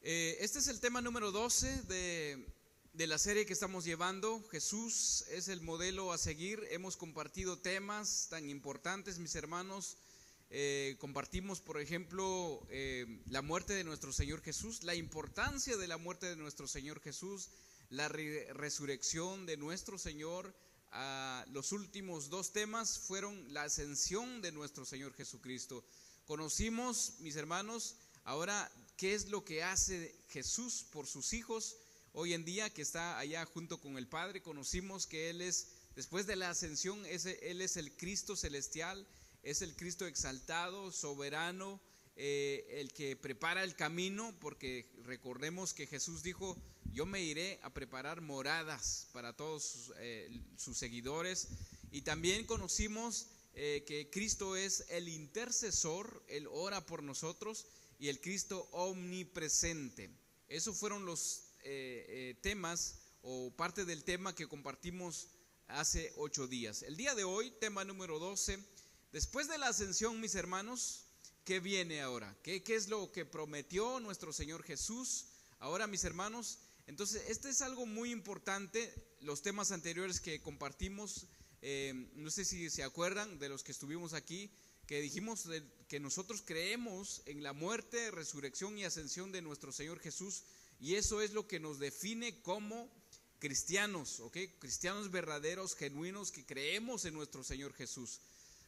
Este es el tema número 12 de la serie que estamos llevando. Jesús es el modelo a seguir. Hemos compartido temas tan importantes, mis hermanos. Compartimos, por ejemplo, la muerte de nuestro Señor Jesús, la importancia de la muerte de nuestro Señor Jesús, la resurrección de nuestro Señor. Los últimos dos temas fueron la ascensión de nuestro Señor Jesucristo. Conocimos, mis hermanos, ahora qué es lo que hace Jesús por sus hijos hoy en día, que está allá junto con el Padre. Conocimos que Él es, después de la ascensión, Él es el Cristo celestial, es el Cristo exaltado, soberano, el que prepara el camino, porque recordemos que Jesús dijo: yo me iré a preparar moradas para todos sus seguidores. Y también conocimos que Cristo es el intercesor, Él ora por nosotros, y el Cristo omnipresente. Esos fueron los temas o parte del tema que compartimos hace 8 días. El día de hoy, tema número 12. Después de la ascensión, mis hermanos, ¿qué viene ahora? ¿Qué es lo que prometió nuestro Señor Jesús ahora, mis hermanos? Entonces, este es algo muy importante. Los temas anteriores que compartimos, no sé si se acuerdan de los que estuvimos aquí, que dijimos que nosotros creemos en la muerte, resurrección y ascensión de nuestro Señor Jesús, y eso es lo que nos define como cristianos, ¿ok? Cristianos verdaderos, genuinos, que creemos en nuestro Señor Jesús.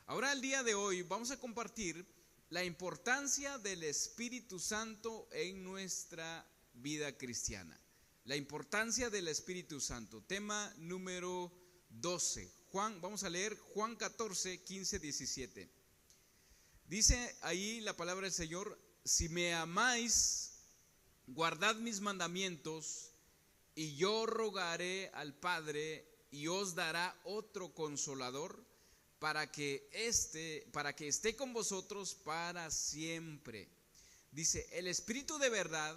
Ahora, el día de hoy vamos a compartir la importancia del Espíritu Santo en nuestra vida cristiana. La importancia del Espíritu Santo, tema número 12. Vamos a leer Juan 14, 15, 17. Dice ahí la palabra del Señor: si me amáis, guardad mis mandamientos, y yo rogaré al Padre, y os dará otro consolador, para que esté con vosotros para siempre. Dice: el Espíritu de verdad,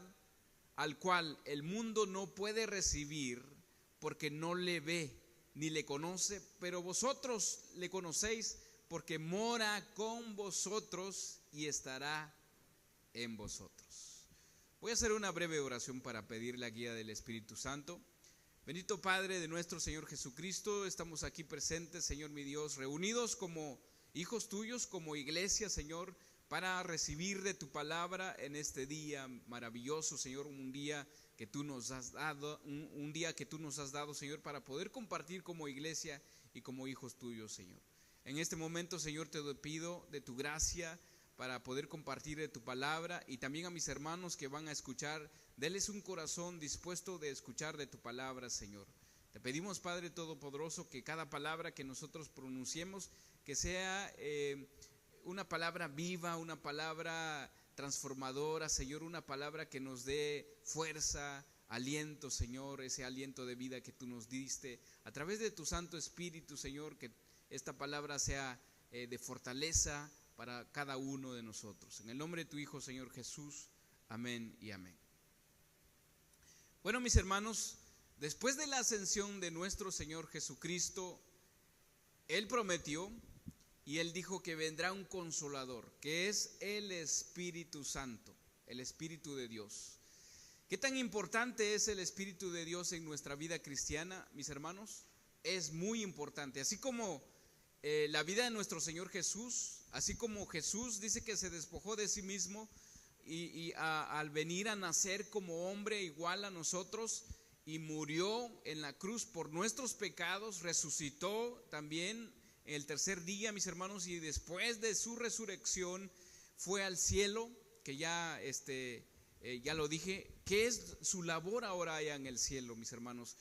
al cual el mundo no puede recibir, porque no le ve ni le conoce, pero vosotros le conocéis, porque mora con vosotros y estará en vosotros. Voy a hacer una breve oración para pedir la guía del Espíritu Santo. Bendito Padre de nuestro Señor Jesucristo, estamos aquí presentes, Señor mi Dios, reunidos como hijos tuyos, como iglesia, Señor, para recibir de tu palabra en este día maravilloso, Señor, un día que tú nos has dado, Señor, para poder compartir como iglesia y como hijos tuyos, Señor. En este momento, Señor, te pido de tu gracia para poder compartir de tu palabra, y también a mis hermanos que van a escuchar, denles un corazón dispuesto de escuchar de tu palabra, Señor. Te pedimos, Padre Todopoderoso, que cada palabra que nosotros pronunciemos, que sea una palabra viva, una palabra transformadora, Señor, una palabra que nos dé fuerza, aliento, Señor, ese aliento de vida que tú nos diste a través de tu Santo Espíritu, Señor, que esta palabra sea de fortaleza para cada uno de nosotros. En el nombre de tu Hijo, Señor Jesús, amén y amén. Bueno, mis hermanos, después de la ascensión de nuestro Señor Jesucristo, Él prometió y Él dijo que vendrá un consolador, que es el Espíritu Santo, el Espíritu de Dios. ¿Qué tan importante es el Espíritu de Dios en nuestra vida cristiana, mis hermanos? Es muy importante. Así como la vida de nuestro Señor Jesús, así como Jesús dice que se despojó de sí mismo y al venir a nacer como hombre igual a nosotros, y murió en la cruz por nuestros pecados, resucitó también el tercer día, mis hermanos, y después de su resurrección fue al cielo, que ya lo dije. ¿Qué es su labor ahora allá en el cielo, mis hermanos?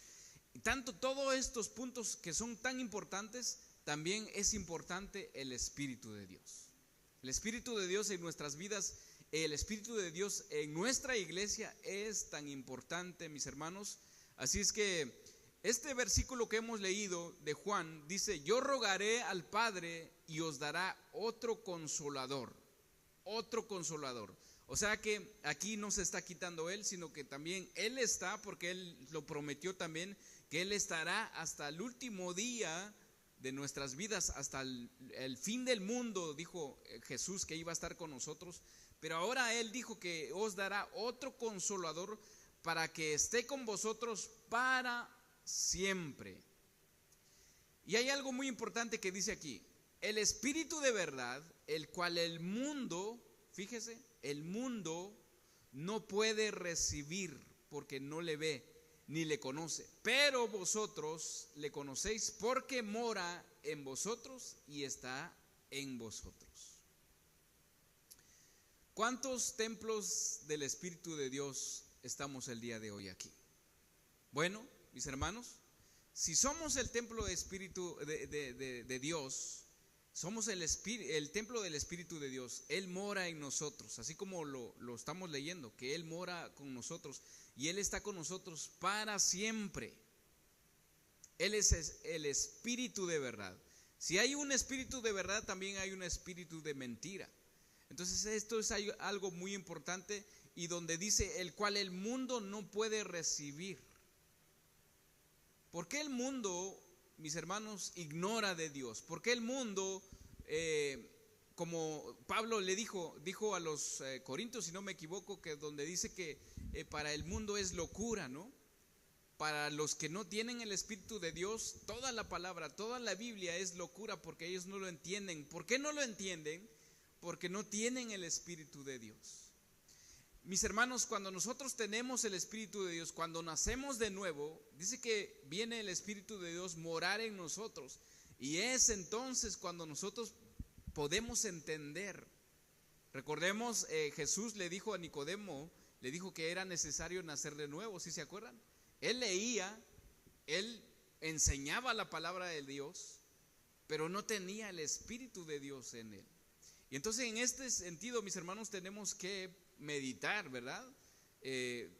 Y todos estos puntos que son tan importantes, también es importante el Espíritu de Dios. El Espíritu de Dios en nuestras vidas, el Espíritu de Dios en nuestra iglesia es tan importante, mis hermanos. Así es que este versículo que hemos leído de Juan dice: yo rogaré al Padre y os dará otro consolador. Otro consolador. O sea que aquí no se está quitando Él, sino que también Él está, porque Él lo prometió también, que Él estará hasta el último día de nuestras vidas, hasta el fin del mundo. Dijo Jesús que iba a estar con nosotros. Pero ahora Él dijo que os dará otro consolador para que esté con vosotros para siempre. Y hay algo muy importante que dice aquí: el Espíritu de verdad, el cual el mundo, fíjese, el mundo no puede recibir porque no le ve ni le conoce, pero vosotros le conocéis porque mora en vosotros y está en vosotros. ¿Cuántos templos del Espíritu de Dios estamos el día de hoy aquí? Bueno, mis hermanos, si somos el templo de Espíritu de Dios, somos el templo del Espíritu de Dios. Él mora en nosotros, así como lo estamos leyendo, que Él mora con nosotros y Él está con nosotros para siempre. Él es el Espíritu de verdad. Si hay un espíritu de verdad, también hay un espíritu de mentira. Entonces esto es algo muy importante, y donde dice el cual el mundo no puede recibir. ¿Por qué el mundo, mis hermanos, ignora de Dios? ¿Por qué el mundo, como Pablo le dijo a los Corintios, si no me equivoco, que donde dice que para el mundo es locura, ¿no? Para los que no tienen el Espíritu de Dios, toda la palabra, toda la Biblia es locura, porque ellos no lo entienden. ¿Por qué no lo entienden? Porque no tienen el Espíritu de Dios. Mis hermanos, cuando nosotros tenemos el Espíritu de Dios, cuando nacemos de nuevo, dice que viene el Espíritu de Dios morar en nosotros, y es entonces cuando nosotros podemos entender. Recordemos, Jesús le dijo a Nicodemo, le dijo que era necesario nacer de nuevo, ¿sí se acuerdan? Él leía, él enseñaba la palabra de Dios, pero no tenía el Espíritu de Dios en él. Y entonces en este sentido, mis hermanos, tenemos que meditar, ¿verdad?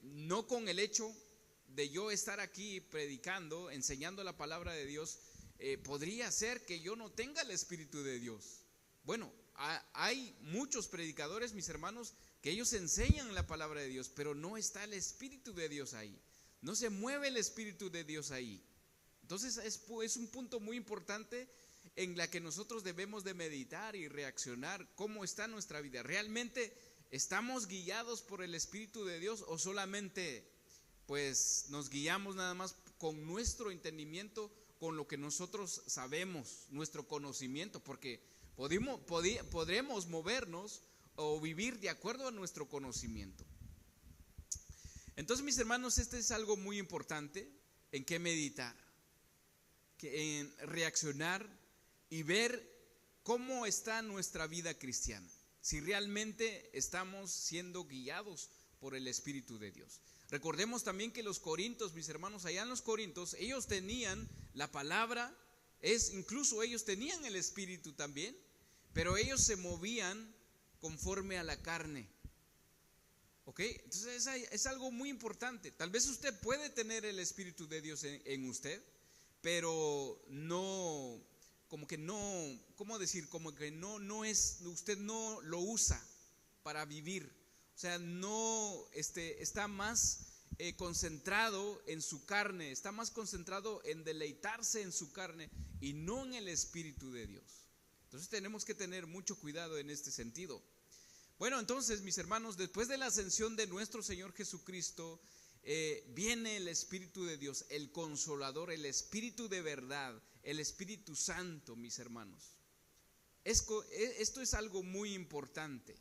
No con el hecho de yo estar aquí predicando, enseñando la palabra de Dios, podría ser que yo no tenga el Espíritu de Dios. Bueno, hay muchos predicadores, mis hermanos, que ellos enseñan la palabra de Dios, pero no está el Espíritu de Dios ahí. No se mueve el Espíritu de Dios ahí. Entonces es un punto muy importante en la que nosotros debemos de meditar y reaccionar. ¿Cómo está nuestra vida? ¿Realmente estamos guiados por el Espíritu de Dios, o solamente pues nos guiamos nada más con nuestro entendimiento, con lo que nosotros sabemos, nuestro conocimiento? Porque podremos movernos o vivir de acuerdo a nuestro conocimiento. Entonces, mis hermanos, este es algo muy importante en que meditar, en reaccionar y ver cómo está nuestra vida cristiana, si realmente estamos siendo guiados por el Espíritu de Dios. Recordemos también que los corintios, mis hermanos, allá en los Corintios, ellos tenían la palabra, incluso ellos tenían el Espíritu también, pero ellos se movían conforme a la carne. ¿Ok? Entonces es algo muy importante. Tal vez usted puede tener el Espíritu de Dios en usted, pero no, como que no, ¿cómo decir? Como que no es, usted no lo usa para vivir. O sea, no está más concentrado en su carne, está más concentrado en deleitarse en su carne y no en el Espíritu de Dios. Entonces tenemos que tener mucho cuidado en este sentido. Bueno, entonces, mis hermanos, después de la ascensión de nuestro Señor Jesucristo, viene el Espíritu de Dios, el Consolador, el Espíritu de verdad, el Espíritu Santo, mis hermanos. Esto es algo muy importante.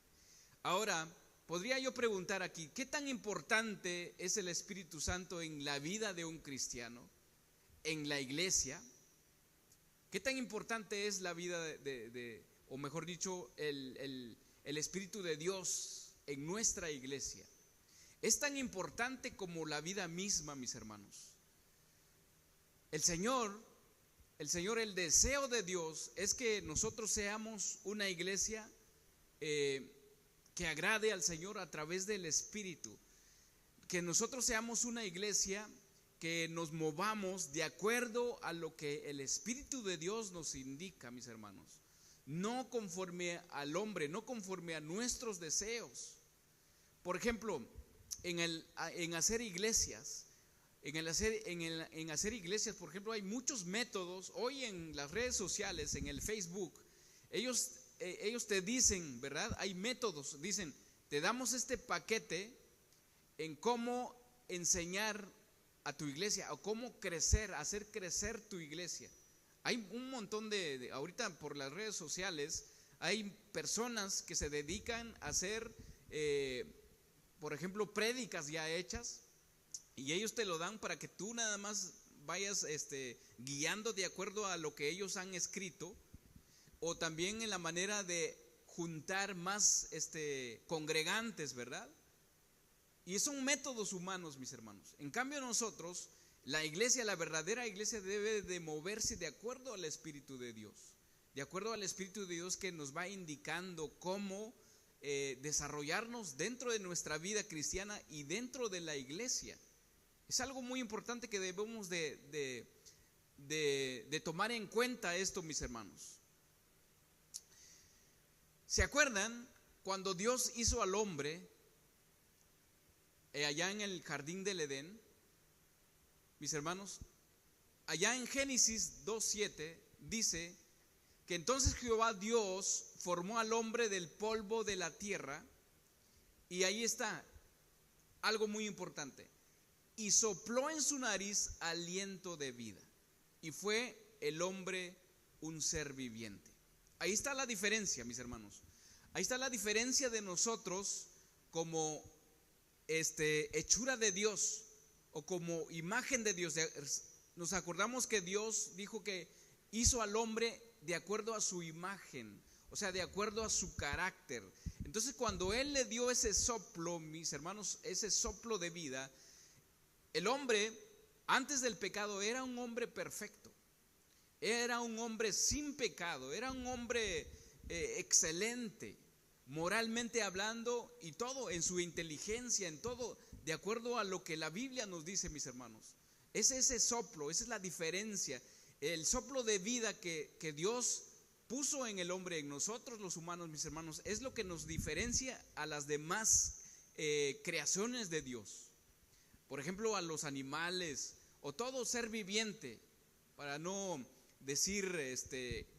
Ahora, podría yo preguntar aquí, ¿qué tan importante es el Espíritu Santo en la vida de un cristiano, en la iglesia? ¿Qué tan importante es la vida o mejor dicho, el Espíritu de Dios en nuestra iglesia? Es tan importante como la vida misma, mis hermanos. El deseo de Dios es que nosotros seamos una iglesia que agrade al Señor a través del Espíritu. Que nosotros seamos una iglesia que nos movamos de acuerdo a lo que el Espíritu de Dios nos indica, mis hermanos. No conforme al hombre, no conforme a nuestros deseos. Por ejemplo, en hacer iglesias, en hacer iglesias, por ejemplo, hay muchos métodos. Hoy en las redes sociales, en el Facebook, ellos te dicen, ¿verdad? Hay métodos, dicen, te damos este paquete en cómo enseñar a tu iglesia o cómo crecer, hacer crecer tu iglesia. Hay un montón ahorita por las redes sociales, hay personas que se dedican a hacer, por ejemplo, prédicas ya hechas, y ellos te lo dan para que tú nada más vayas guiando de acuerdo a lo que ellos han escrito, o también en la manera de juntar más congregantes, ¿verdad? Y son métodos humanos, mis hermanos. En cambio nosotros, la iglesia, la verdadera iglesia debe de moverse de acuerdo al Espíritu de Dios. De acuerdo al Espíritu de Dios que nos va indicando cómo desarrollarnos dentro de nuestra vida cristiana y dentro de la iglesia. Es algo muy importante que debemos de tomar en cuenta esto, mis hermanos. ¿Se acuerdan cuando Dios hizo al hombre allá en el jardín del Edén? Mis hermanos, allá en Génesis 2:7 dice que entonces Jehová Dios formó al hombre del polvo de la tierra, y ahí está algo muy importante, y sopló en su nariz aliento de vida, y fue el hombre un ser viviente. Ahí está la diferencia, mis hermanos. Ahí está la diferencia de nosotros como hechura de Dios o como imagen de Dios. Nos acordamos que Dios dijo que hizo al hombre de acuerdo a su imagen, o sea, de acuerdo a su carácter. Entonces, cuando Él le dio ese soplo, mis hermanos, ese soplo de vida, el hombre antes del pecado era un hombre perfecto, era un hombre sin pecado, era un hombre excelente, moralmente hablando, y todo, en su inteligencia, en todo, de acuerdo a lo que la Biblia nos dice, mis hermanos. Es ese soplo, esa es la diferencia. El soplo de vida que Dios puso en el hombre, en nosotros los humanos, mis hermanos, es lo que nos diferencia a las demás creaciones de Dios. Por ejemplo, a los animales o todo ser viviente, para no decir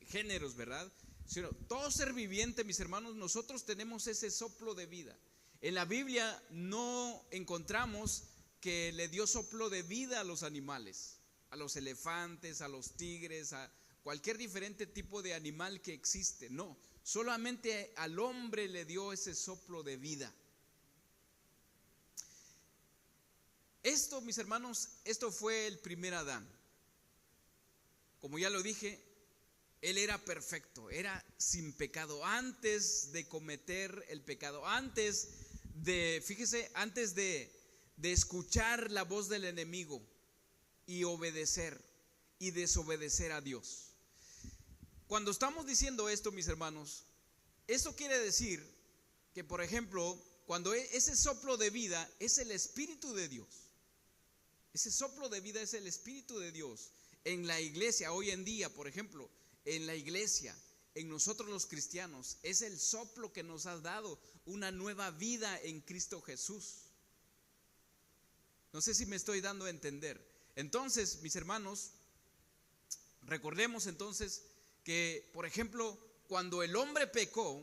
géneros, ¿verdad? Sino todo ser viviente, mis hermanos, nosotros tenemos ese soplo de vida. En la Biblia no encontramos que le dio soplo de vida a los animales, a los elefantes, a los tigres, a cualquier diferente tipo de animal que existe. No, solamente al hombre le dio ese soplo de vida. Esto, mis hermanos, esto fue el primer Adán. Como ya lo dije, él era perfecto, era sin pecado antes de cometer el pecado, antes de escuchar la voz del enemigo y obedecer y desobedecer a Dios. Cuando estamos diciendo esto, mis hermanos, eso quiere decir que, por ejemplo, cuando ese soplo de vida es el Espíritu de Dios, ese soplo de vida es el Espíritu de Dios en la iglesia hoy en día, por ejemplo, en la iglesia, en nosotros los cristianos, es el soplo que nos ha dado una nueva vida en Cristo Jesús. No sé si me estoy dando a entender. Entonces, mis hermanos, recordemos entonces que, por ejemplo, cuando el hombre pecó,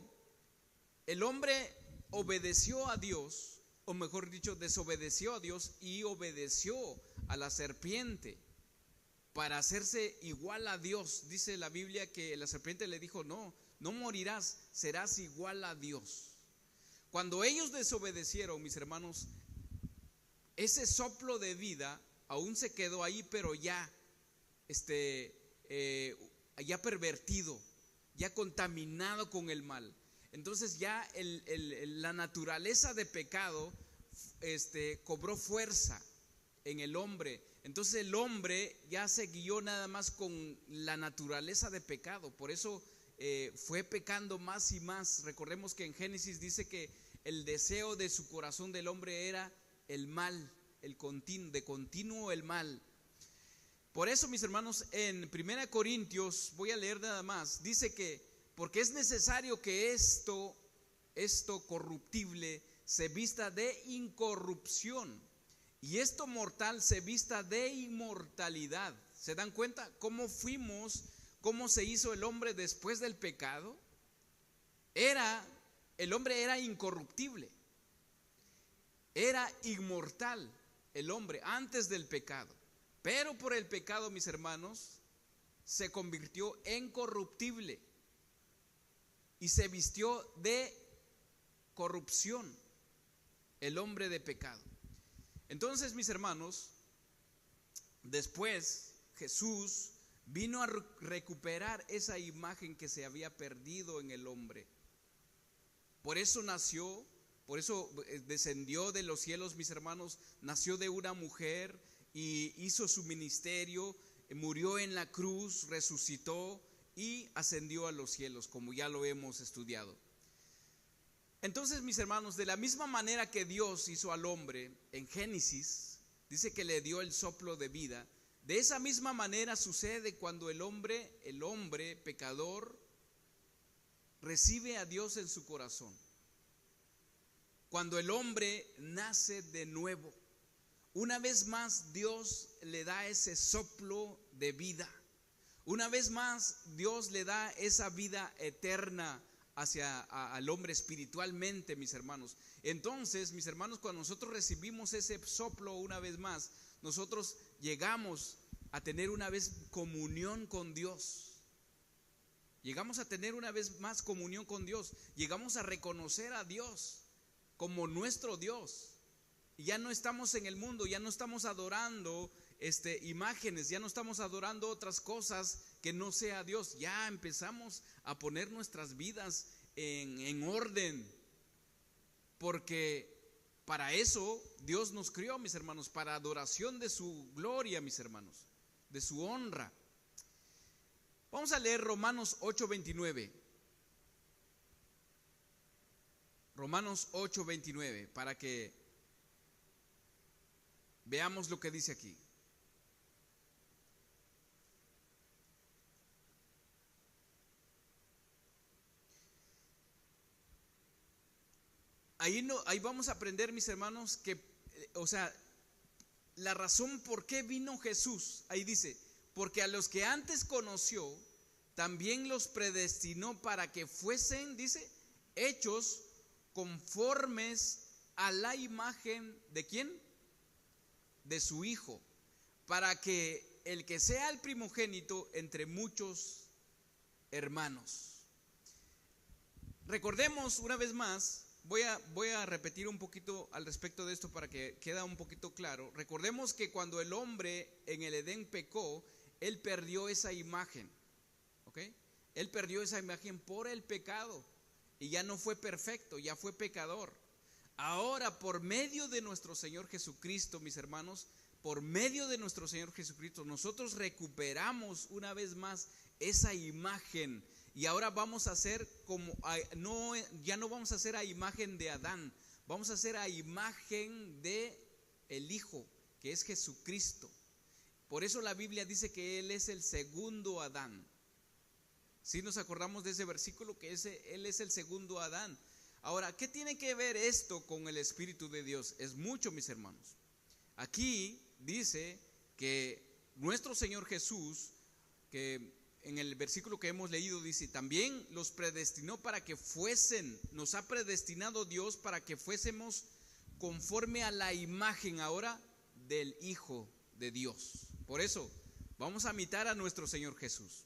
el hombre obedeció a Dios, o mejor dicho, desobedeció a Dios y obedeció a la serpiente para hacerse igual a Dios. Dice la Biblia que la serpiente le dijo: no morirás, serás igual a Dios. Cuando ellos desobedecieron, mis hermanos, ese soplo de vida aún se quedó ahí, pero ya ya pervertido, ya contaminado con el mal. Entonces ya la naturaleza de pecado cobró fuerza en el hombre. Entonces el hombre ya se guió nada más con la naturaleza de pecado. Por eso fue pecando más y más. Recordemos que en Génesis dice que el deseo de su corazón del hombre era el mal, de continuo el mal. Por eso, mis hermanos, en 1 Corintios, voy a leer nada más, dice que porque es necesario que esto corruptible se vista de incorrupción y esto mortal se vista de inmortalidad. ¿Se dan cuenta cómo se hizo el hombre después del pecado? Era el hombre era incorruptible, era inmortal el hombre antes del pecado. Pero por el pecado, mis hermanos, se convirtió en corruptible y se vistió de corrupción el hombre de pecado. Entonces, mis hermanos, después Jesús vino a recuperar esa imagen que se había perdido en el hombre. Por eso nació, por eso descendió de los cielos, mis hermanos, nació de una mujer y hizo su ministerio, murió en la cruz, resucitó y ascendió a los cielos, como ya lo hemos estudiado. Entonces, mis hermanos, de la misma manera que Dios hizo al hombre en Génesis, dice que le dio el soplo de vida, de esa misma manera sucede cuando el hombre pecador recibe a Dios en su corazón. Cuando el hombre nace de nuevo, una vez más Dios le da ese soplo de vida. Una vez más Dios le da esa vida eterna al hombre espiritualmente, mis hermanos. Entonces, mis hermanos, cuando nosotros recibimos ese soplo una vez más, nosotros llegamos a tener una vez comunión con Dios. Llegamos a tener una vez más comunión con Dios. Llegamos a reconocer a Dios como nuestro Dios. Y ya no estamos en el mundo, ya no estamos adorando imágenes, ya no estamos adorando otras cosas que no sea Dios. Ya empezamos a poner nuestras vidas en orden, porque para eso Dios nos crió, mis hermanos, para adoración de su gloria, mis hermanos, de su honra. Vamos a leer Romanos 8:29. Romanos 8:29, para que veamos lo que dice aquí. Ahí vamos a aprender, mis hermanos, que, la razón por qué vino Jesús. Ahí dice, porque a los que antes conoció, también los predestinó para que fuesen, dice, hechos conformes a la imagen ¿de quién? De su Hijo, para que el que sea el primogénito entre muchos hermanos. Recordemos una vez más, voy a repetir un poquito al respecto de esto para que quede un poquito claro. Recordemos que cuando el hombre en el Edén pecó, él perdió esa imagen, ¿ok? Él perdió esa imagen por el pecado y ya no fue perfecto, ya fue pecador. Ahora, por medio de nuestro Señor Jesucristo, mis hermanos, por medio de nuestro Señor Jesucristo, nosotros recuperamos una vez más esa imagen. Y ahora vamos a hacer ya no vamos a hacer a imagen de Adán, vamos a hacer a imagen de el Hijo, que es Jesucristo. Por eso la Biblia dice que Él es el segundo Adán. ¿Sí nos acordamos de ese versículo? Que Él es el segundo Adán. Ahora, ¿qué tiene que ver esto con el Espíritu de Dios? Es mucho, mis hermanos. Aquí dice que nuestro Señor Jesús, que en el versículo que hemos leído dice, también los predestinó para que fuesen, nos ha predestinado Dios para que fuésemos conforme a la imagen ahora del Hijo de Dios. Por eso vamos a imitar a nuestro Señor Jesús.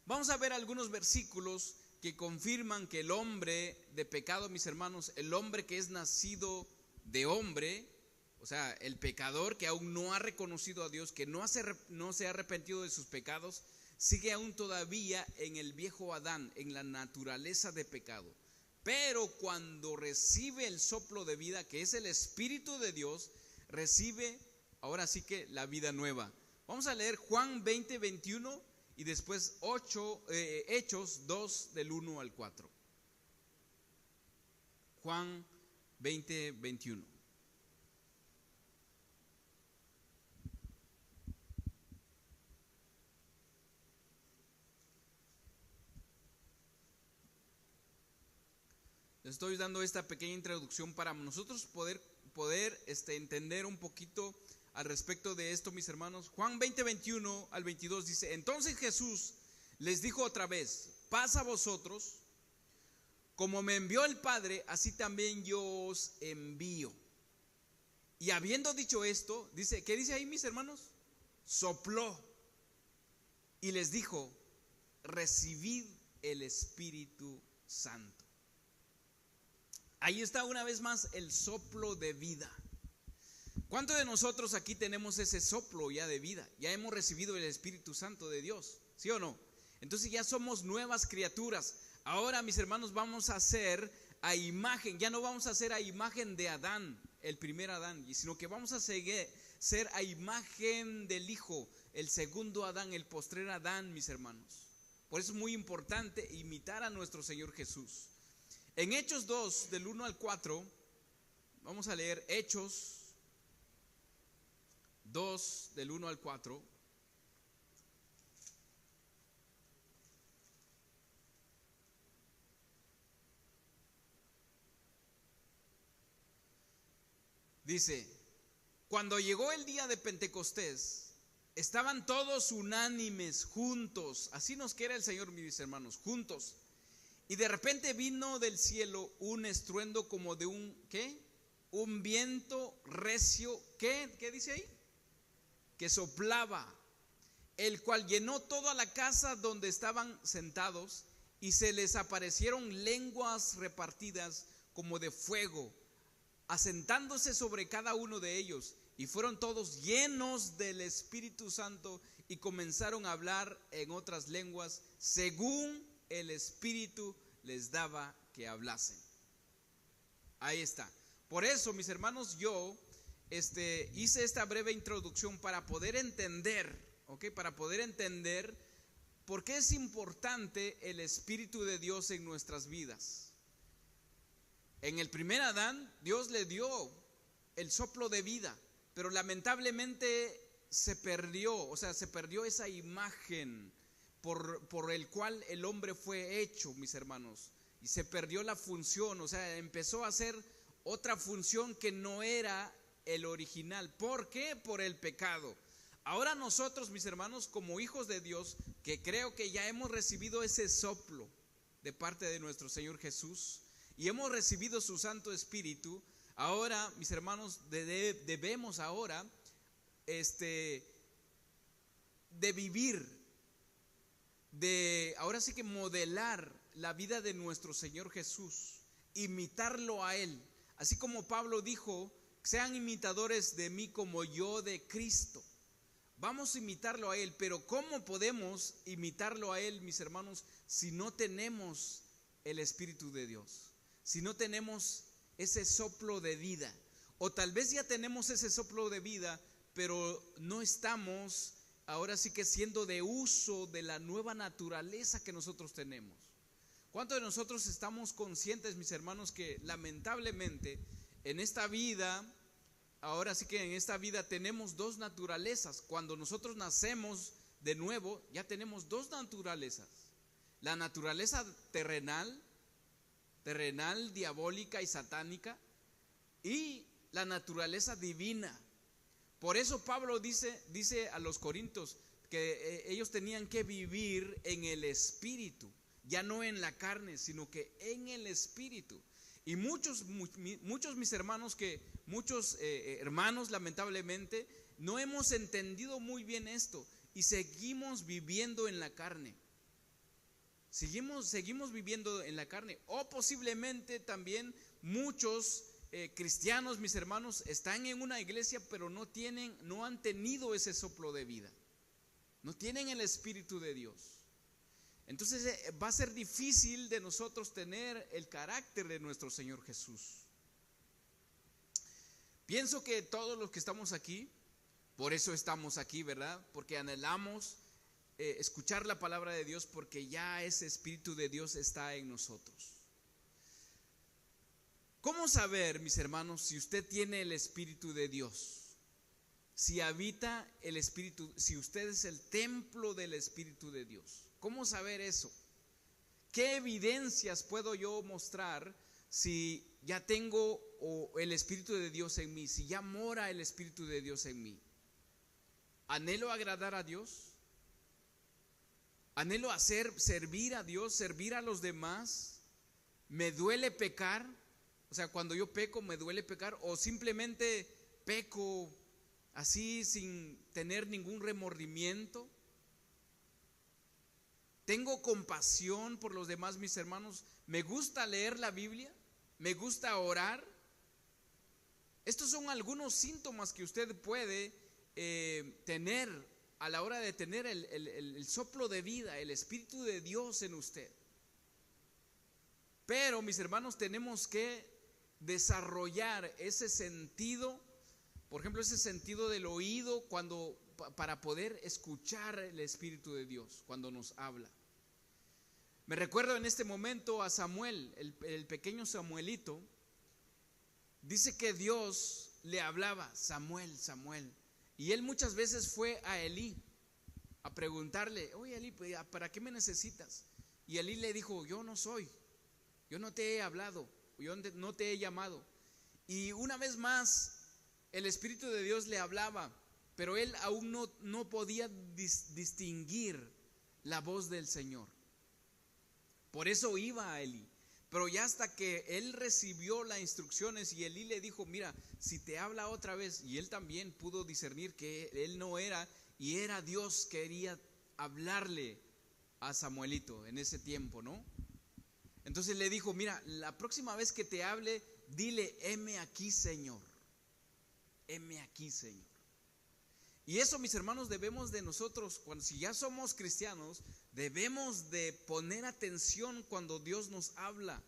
Vamos a ver algunos versículos que confirman que el hombre de pecado, mis hermanos, el hombre que es nacido de hombre, o sea, el pecador que aún no ha reconocido a Dios, que no se ha arrepentido de sus pecados, sigue aún todavía en el viejo Adán, en la naturaleza de pecado. Pero cuando recibe el soplo de vida, que es el Espíritu de Dios, recibe ahora sí que la vida nueva. Vamos a leer Juan 20:21 y después Hechos 2 del 1 al 4. Juan 20:21. Estoy dando esta pequeña introducción para nosotros poder entender un poquito al respecto de esto, mis hermanos. Juan 20:21 al 22 dice: entonces Jesús les dijo otra vez: paz a vosotros. como me envió el Padre, así también yo os envío. Y habiendo dicho esto, dice, ¿qué dice ahí, mis hermanos? Sopló y les dijo: recibid el Espíritu Santo. Ahí está una vez más el soplo de vida. ¿Cuántos de nosotros aquí tenemos ese soplo ya de vida? Ya hemos recibido el Espíritu Santo de Dios, ¿sí o no? Entonces ya somos nuevas criaturas. Ahora, mis hermanos, vamos a hacer a imagen, ya no vamos a hacer a imagen de Adán, el primer Adán, sino que vamos a ser a imagen del Hijo, el segundo Adán, el postrer Adán, mis hermanos. Por eso es muy importante imitar a nuestro Señor Jesús. En Hechos 2, del 1 al 4, vamos a leer Hechos 2, del 1 al 4. Dice: cuando llegó el día de Pentecostés, estaban todos unánimes, juntos. Así nos quiere el Señor, mis hermanos, juntos. Y de repente vino del cielo un estruendo como de un, ¿qué? Un viento recio, ¿qué dice ahí? Que soplaba, el cual llenó toda la casa donde estaban sentados, y se les aparecieron lenguas repartidas como de fuego, asentándose sobre cada uno de ellos, y fueron todos llenos del Espíritu Santo y comenzaron a hablar en otras lenguas según el Espíritu les daba que hablasen. Ahí está. Por eso, mis hermanos, yo hice esta breve introducción para poder entender, para poder entender por qué es importante el Espíritu de Dios en nuestras vidas. En el primer Adán, Dios le dio el soplo de vida, pero lamentablemente se perdió esa imagen por el cual el hombre fue hecho, mis hermanos, y se perdió la función, empezó a hacer otra función que no era el original. ¿Por qué? Por el pecado. Ahora nosotros, mis hermanos, como hijos de Dios, que creo que ya hemos recibido ese soplo de parte de nuestro Señor Jesús y hemos recibido su Santo Espíritu, ahora, mis hermanos, debemos ahora de vivir, ahora sí que modelar la vida de nuestro Señor Jesús, imitarlo a Él, así como Pablo dijo: sean imitadores de mí como yo de Cristo. Vamos a imitarlo a Él, pero ¿cómo podemos imitarlo a Él, mis hermanos, si no tenemos el Espíritu de Dios? Si no tenemos ese soplo de vida, o tal vez ya tenemos ese soplo de vida, pero no estamos ahora sí que siendo de uso de la nueva naturaleza que nosotros tenemos. ¿Cuántos de nosotros estamos conscientes, mis hermanos, que lamentablemente en esta vida, ahora sí que en esta vida tenemos dos naturalezas? Cuando nosotros nacemos de nuevo, ya tenemos dos naturalezas: la naturaleza terrenal, diabólica y satánica, y la naturaleza divina. Por eso Pablo dice a los corintios que ellos tenían que vivir en el Espíritu, ya no en la carne, sino que en el Espíritu. Y muchos mis hermanos, hermanos lamentablemente no hemos entendido muy bien esto y seguimos viviendo en la carne. Seguimos viviendo en la carne, o posiblemente también muchos cristianos, mis hermanos, están en una iglesia pero no han tenido ese soplo de vida, no tienen el Espíritu de Dios. Entonces va a ser difícil de nosotros tener el carácter de nuestro Señor Jesús. Pienso que todos los que estamos aquí, por eso estamos aquí, ¿verdad? Porque anhelamos escuchar la palabra de Dios, porque ya ese Espíritu de Dios está en nosotros. ¿Cómo saber, mis hermanos, si usted tiene el Espíritu de Dios? Si habita el Espíritu, si usted es el templo del Espíritu de Dios. ¿Cómo saber eso? ¿Qué evidencias puedo yo mostrar si ya tengo el Espíritu de Dios en mí, si ya mora el Espíritu de Dios en mí? ¿Anhelo agradar a Dios? ¿Anhelo servir a Dios, servir a los demás? ¿Me duele pecar? O sea, cuando yo peco, ¿me duele pecar? ¿O simplemente peco así sin tener ningún remordimiento? ¿Tengo compasión por los demás, mis hermanos? ¿Me gusta leer la Biblia? ¿Me gusta orar? Estos son algunos síntomas que usted puede tener a la hora de tener el soplo de vida, el Espíritu de Dios en usted. Pero, mis hermanos, tenemos que desarrollar ese sentido, por ejemplo, ese sentido del oído para poder escuchar el Espíritu de Dios cuando nos habla. Me recuerdo en este momento a Samuel, el pequeño Samuelito. Dice que Dios le hablaba: Samuel, Samuel. Y él muchas veces fue a Elí a preguntarle: oye, Elí, ¿para qué me necesitas? Y Elí le dijo: yo no soy, yo no te he hablado, yo no te he llamado. Y una vez más el Espíritu de Dios le hablaba, pero él aún no podía distinguir la voz del Señor. Por eso iba a Elí. Pero ya hasta que él recibió las instrucciones y Elí le dijo: mira, si te habla otra vez, y él también pudo discernir que él no era, y era Dios que quería hablarle a Samuelito en ese tiempo, ¿no? Entonces le dijo: mira, la próxima vez que te hable, dile: heme aquí, Señor, heme aquí, Señor. Y eso, mis hermanos, debemos de nosotros, si ya somos cristianos, debemos de poner atención cuando Dios nos habla,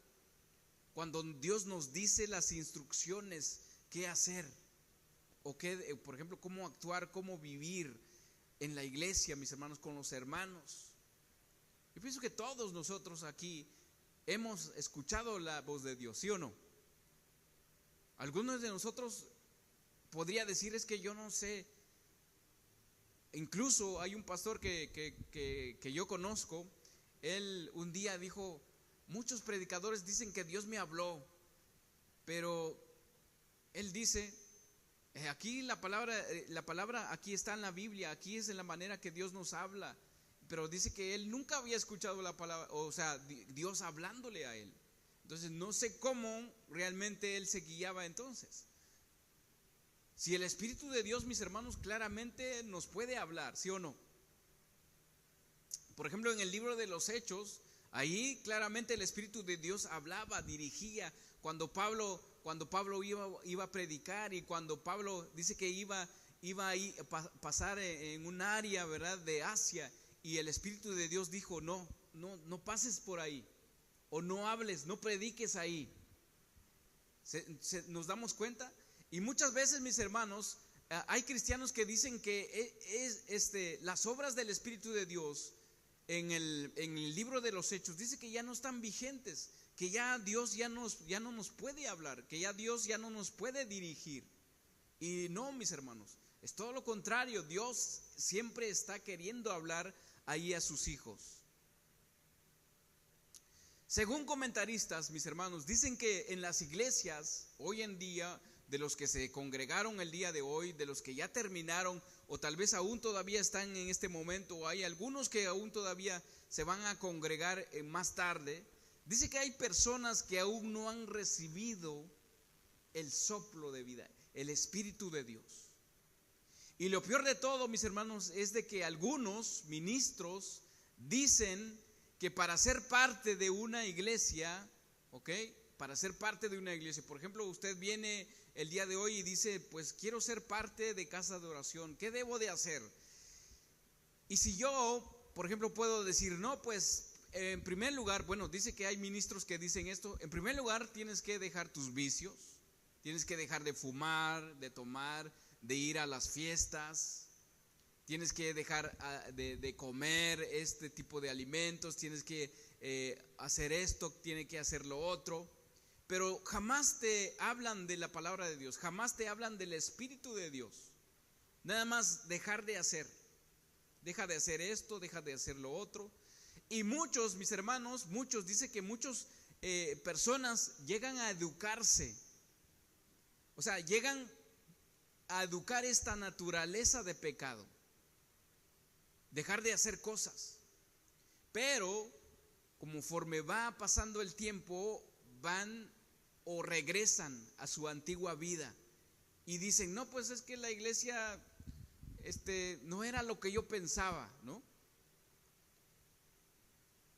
cuando Dios nos dice las instrucciones, qué hacer, o qué, por ejemplo, cómo actuar, cómo vivir en la iglesia, mis hermanos, con los hermanos. Yo pienso que todos nosotros aquí hemos escuchado la voz de Dios, ¿sí o no? Algunos de nosotros podría decir: es que yo no sé. Incluso hay un pastor que yo conozco. Él un día dijo: muchos predicadores dicen que Dios me habló, pero él dice: aquí la palabra aquí está en la Biblia, aquí es en la manera que Dios nos habla. Pero dice que él nunca había escuchado la palabra, o sea, Dios hablándole a él. Entonces no sé cómo realmente él se guiaba entonces. Si el Espíritu de Dios, mis hermanos, claramente nos puede hablar, ¿sí o no? Por ejemplo, en el libro de los Hechos, ahí claramente el Espíritu de Dios hablaba, dirigía. Cuando Pablo iba a predicar, y cuando Pablo dice que iba a pasar en un área, ¿verdad?, de Asia, y el Espíritu de Dios dijo: no pases por ahí, o no hables, no prediques ahí. ¿Nos damos cuenta? Y muchas veces, mis hermanos, hay cristianos que dicen que las obras del Espíritu de Dios en el libro de los Hechos dice que ya no están vigentes, que ya Dios ya no nos puede hablar, que ya Dios ya no nos puede dirigir. Y no, mis hermanos, es todo lo contrario. Dios siempre está queriendo hablar ahí a sus hijos. Según comentaristas, mis hermanos, dicen que en las iglesias hoy en día, de los que se congregaron el día de hoy, de los que ya terminaron, o tal vez aún todavía están en este momento, o hay algunos que aún todavía se van a congregar más tarde, dice que hay personas que aún no han recibido el soplo de vida, el Espíritu de Dios. Y lo peor de todo, mis hermanos, es de que algunos ministros dicen que para ser parte de una iglesia, ¿ok?, para ser parte de una iglesia, por ejemplo, usted viene el día de hoy y dice: pues quiero ser parte de casa de oración, ¿qué debo de hacer? Y si yo, por ejemplo, puedo decir: no, pues en primer lugar, bueno, dice que hay ministros que dicen esto: en primer lugar tienes que dejar tus vicios, tienes que dejar de fumar, de tomar, de ir a las fiestas, tienes que dejar de comer este tipo de alimentos, tienes que hacer esto, tienes que hacer lo otro. Pero jamás te hablan de la palabra de Dios, jamás te hablan del Espíritu de Dios. Nada más dejar de hacer. Deja de hacer esto, deja de hacer lo otro. Y muchos, mis hermanos, dice que muchas personas llegan a educarse. O sea, llegan a educar esta naturaleza de pecado. Dejar de hacer cosas. Pero conforme va pasando el tiempo, van o regresan a su antigua vida y dicen, no, pues es que la iglesia no era lo que yo pensaba, ¿no?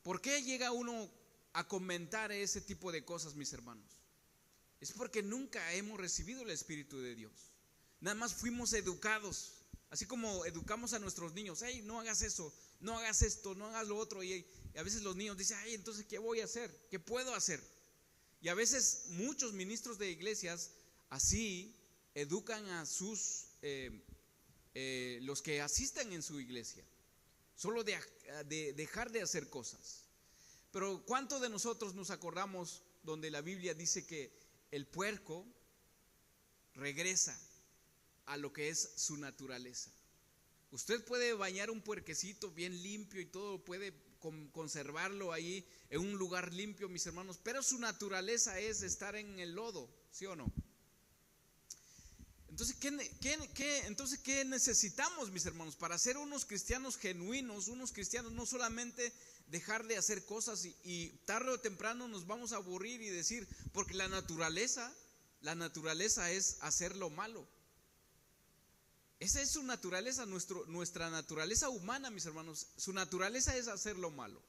¿Por qué llega uno a comentar ese tipo de cosas, mis hermanos? Es porque nunca hemos recibido el Espíritu de Dios. Nada más fuimos educados, así como educamos a nuestros niños. Hey, no hagas eso, no hagas esto, no hagas lo otro. Y a veces los niños dicen, ay, entonces, ¿qué voy a hacer? ¿Qué puedo hacer? Y a veces muchos ministros de iglesias así educan a sus los que asistan en su iglesia, solo de dejar de hacer cosas. Pero ¿cuántos de nosotros nos acordamos donde la Biblia dice que el puerco regresa a lo que es su naturaleza? Usted puede bañar un puerquecito bien limpio y todo, puede conservarlo ahí en un lugar limpio, mis hermanos, pero su naturaleza es estar en el lodo, ¿sí o no? Entonces, ¿qué necesitamos, mis hermanos, para ser unos cristianos genuinos, unos cristianos no solamente dejar de hacer cosas y tarde o temprano nos vamos a aburrir y decir, porque la naturaleza es hacer lo malo. Esa es su naturaleza, nuestra naturaleza humana, mis hermanos, su naturaleza es hacer lo malo.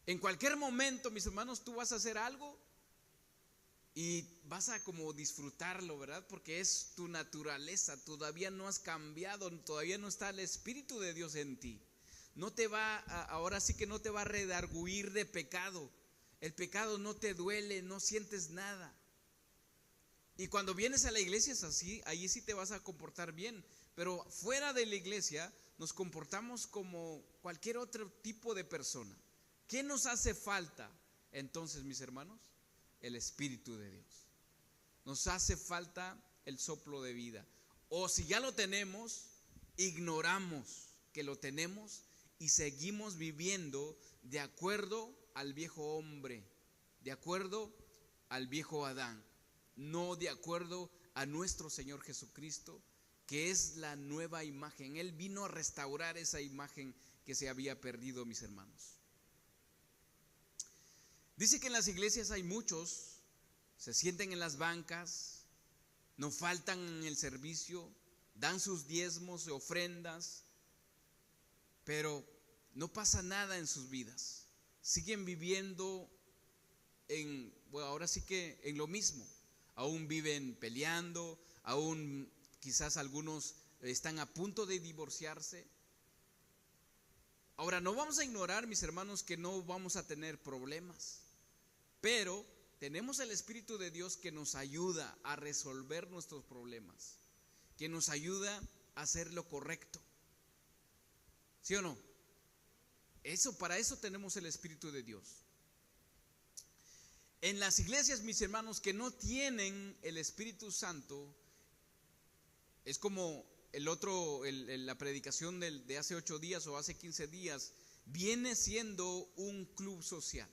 En cualquier momento, mis hermanos, tú vas a hacer algo y vas a como disfrutarlo, ¿verdad? Porque es tu naturaleza, todavía no has cambiado, todavía no está el Espíritu de Dios en ti. No te va, ahora sí que no te va a redarguir de pecado. El pecado no te duele, no sientes nada. Y cuando vienes a la iglesia es así, ahí sí te vas a comportar bien. Pero fuera de la iglesia nos comportamos como cualquier otro tipo de persona. ¿Qué nos hace falta entonces, mis hermanos? El Espíritu de Dios. Nos hace falta el soplo de vida. O si ya lo tenemos, ignoramos que lo tenemos y seguimos viviendo de acuerdo al viejo hombre, de acuerdo al viejo Adán, no de acuerdo a nuestro Señor Jesucristo, que es la nueva imagen. Él vino a restaurar esa imagen que se había perdido, mis hermanos. Dice que en las iglesias hay muchos, se sienten en las bancas, no faltan en el servicio, dan sus diezmos y ofrendas, pero no pasa nada en sus vidas. Siguen viviendo ahora sí que en lo mismo. Aún viven peleando, aún quizás algunos están a punto de divorciarse. Ahora, no vamos a ignorar, mis hermanos, que no vamos a tener problemas, pero tenemos el Espíritu de Dios que nos ayuda a resolver nuestros problemas, que nos ayuda a hacer lo correcto. ¿Sí o no? Para eso tenemos el Espíritu de Dios. En las iglesias, mis hermanos, que no tienen el Espíritu Santo, es como la predicación de hace 8 días o hace 15 días, viene siendo un club social,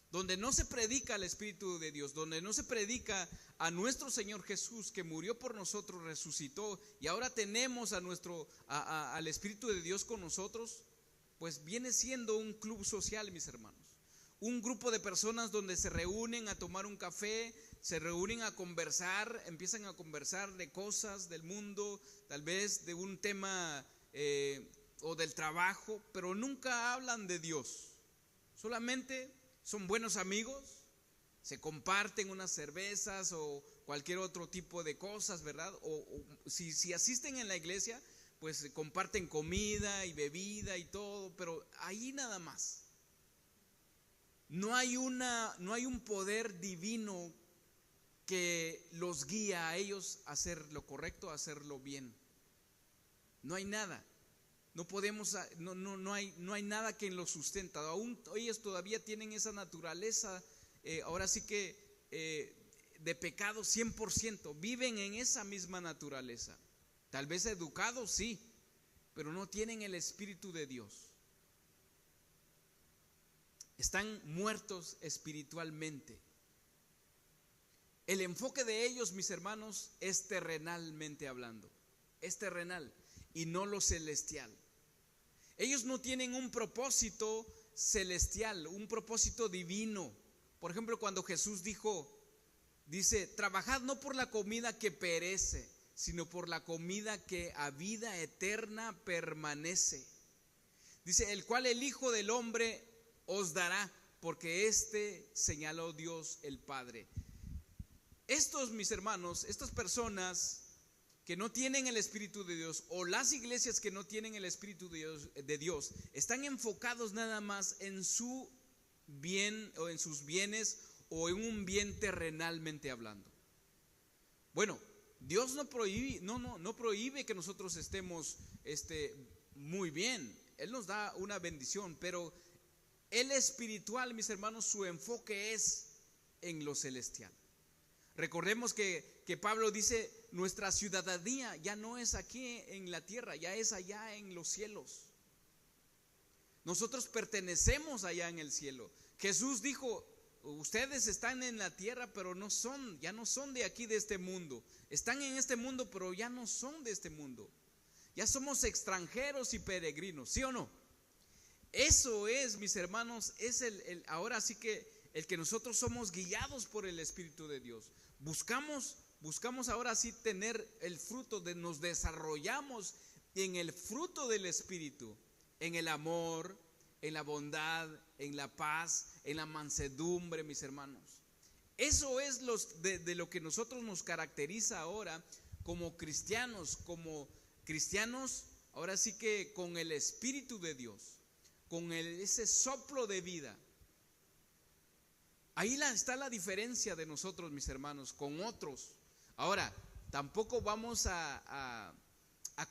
donde no se predica el Espíritu de Dios, donde no se predica a nuestro Señor Jesús, que murió por nosotros, resucitó, y ahora tenemos al Espíritu de Dios con nosotros. Pues viene siendo un club social, mis hermanos. Un grupo de personas donde se reúnen a tomar un café, se reúnen a conversar, empiezan a conversar de cosas del mundo, tal vez de un tema o del trabajo, pero nunca hablan de Dios. Solamente son buenos amigos, se comparten unas cervezas o cualquier otro tipo de cosas, ¿verdad? O si asisten en la iglesia, pues comparten comida y bebida y todo, pero ahí nada más. No hay un poder divino que los guía a ellos a hacer lo correcto, a hacerlo bien. No hay nada. No hay nada que los sustenta. Aún ellos todavía tienen esa naturaleza, ahora sí que de pecado 100%. Viven en esa misma naturaleza. Tal vez educados, sí, pero no tienen el Espíritu de Dios. Están muertos espiritualmente. El enfoque de ellos, mis hermanos, es terrenalmente hablando. Es terrenal y no lo celestial. Ellos no tienen un propósito celestial, un propósito divino. Por ejemplo, cuando Jesús dice, trabajad no por la comida que perece, sino por la comida que a vida eterna permanece. Dice, el cual el Hijo del Hombre os dará, porque señaló Dios el Padre. Estos, mis hermanos, estas personas que no tienen el Espíritu de Dios, o las iglesias que no tienen el Espíritu de Dios, están enfocados nada más en su bien o en sus bienes o en un bien terrenalmente hablando. Bueno, Dios no prohíbe que nosotros estemos muy bien. Él nos da una bendición, pero el espiritual, mis hermanos, su enfoque es en lo celestial. Recordemos que Pablo dice, nuestra ciudadanía ya no es aquí en la tierra, ya es allá en los cielos. Nosotros pertenecemos allá en el cielo. Jesús dijo, ustedes están en la tierra, pero ya no son de aquí, de este mundo. Están en este mundo, pero ya no son de este mundo. Ya somos extranjeros y peregrinos, ¿sí o no? Eso es, mis hermanos, es ahora sí que el que nosotros somos guiados por el Espíritu de Dios. Buscamos ahora sí tener el fruto, nos desarrollamos en el fruto del Espíritu, en el amor, en la bondad, en la paz, en la mansedumbre, mis hermanos. Eso es de lo que nosotros nos caracteriza ahora como cristianos, ahora sí que con el Espíritu de Dios, con ese soplo de vida. Ahí está la diferencia de nosotros, mis hermanos, con otros. Ahora, tampoco vamos a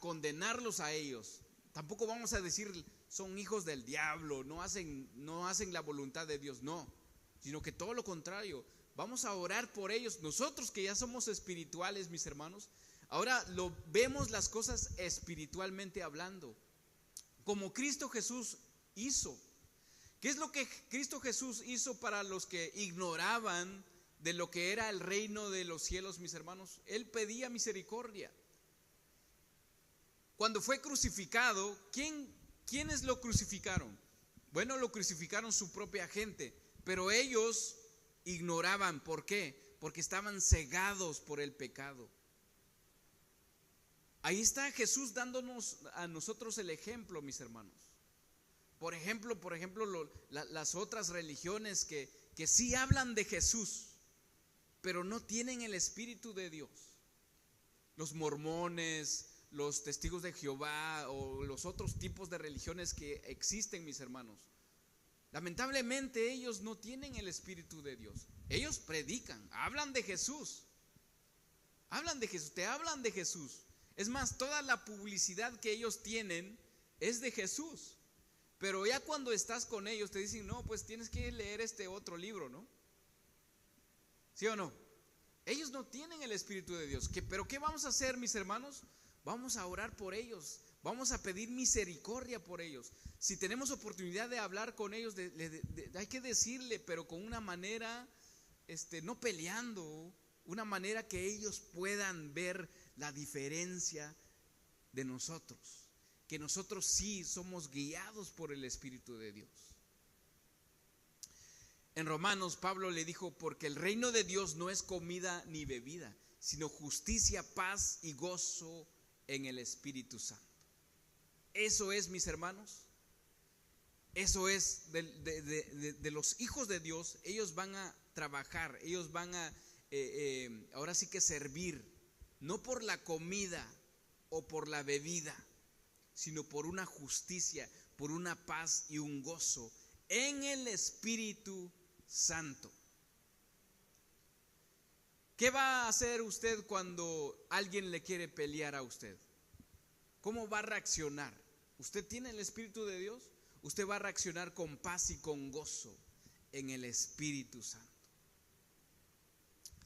condenarlos a ellos. Tampoco vamos a decir, son hijos del diablo, no hacen la voluntad de Dios. No, sino que todo lo contrario. Vamos a orar por ellos. Nosotros que ya somos espirituales, mis hermanos, ahora vemos las cosas espiritualmente hablando. Como Cristo Jesús hizo. ¿Qué es lo que Cristo Jesús hizo para los que ignoraban de lo que era el reino de los cielos, mis hermanos? Él pedía misericordia. Cuando fue crucificado, ¿quiénes lo crucificaron? Bueno, lo crucificaron su propia gente, pero ellos ignoraban. ¿Por qué? Porque estaban cegados por el pecado. Ahí está Jesús dándonos a nosotros el ejemplo, mis hermanos. Por ejemplo, las otras religiones que sí hablan de Jesús, pero no tienen el Espíritu de Dios. Los mormones, los testigos de Jehová o los otros tipos de religiones que existen, mis hermanos. Lamentablemente ellos no tienen el Espíritu de Dios. Ellos predican, hablan de Jesús. Te hablan de Jesús. Es más, toda la publicidad que ellos tienen es de Jesús. Pero ya cuando estás con ellos te dicen, no, pues tienes que leer este otro libro, ¿no? ¿Sí o no? Ellos no tienen el Espíritu de Dios. ¿Pero qué vamos a hacer, mis hermanos? Vamos a orar por ellos. Vamos a pedir misericordia por ellos. Si tenemos oportunidad de hablar con ellos, hay que decirle, pero con una manera, no peleando, una manera que ellos puedan ver la diferencia de nosotros. Que nosotros sí somos guiados por el Espíritu de Dios. En Romanos, Pablo le dijo, porque el reino de Dios no es comida ni bebida, sino justicia, paz y gozo en el Espíritu Santo. Eso es, mis hermanos, eso es de los hijos de Dios. Ellos van a trabajar, ellos van a ahora sí que servir, no por la comida o por la bebida, sino por una justicia, por una paz y un gozo en el Espíritu Santo. ¿Qué va a hacer usted cuando alguien le quiere pelear a usted? ¿Cómo va a reaccionar? ¿Usted tiene el Espíritu de Dios? Usted va a reaccionar con paz y con gozo en el Espíritu Santo.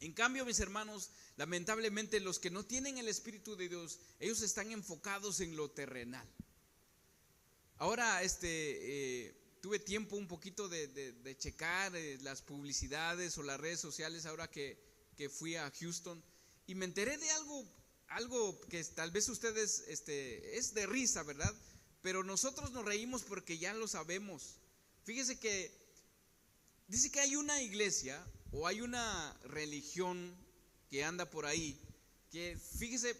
En cambio, mis hermanos, lamentablemente los que no tienen el Espíritu de Dios, ellos están enfocados en lo terrenal. Ahora, tuve tiempo un poquito de checar las publicidades o las redes sociales ahora que fui a Houston, y me enteré de algo que tal vez ustedes, es de risa, ¿verdad? Pero nosotros nos reímos porque ya lo sabemos. Fíjese que dice que hay una iglesia o hay una religión que anda por ahí, que fíjese,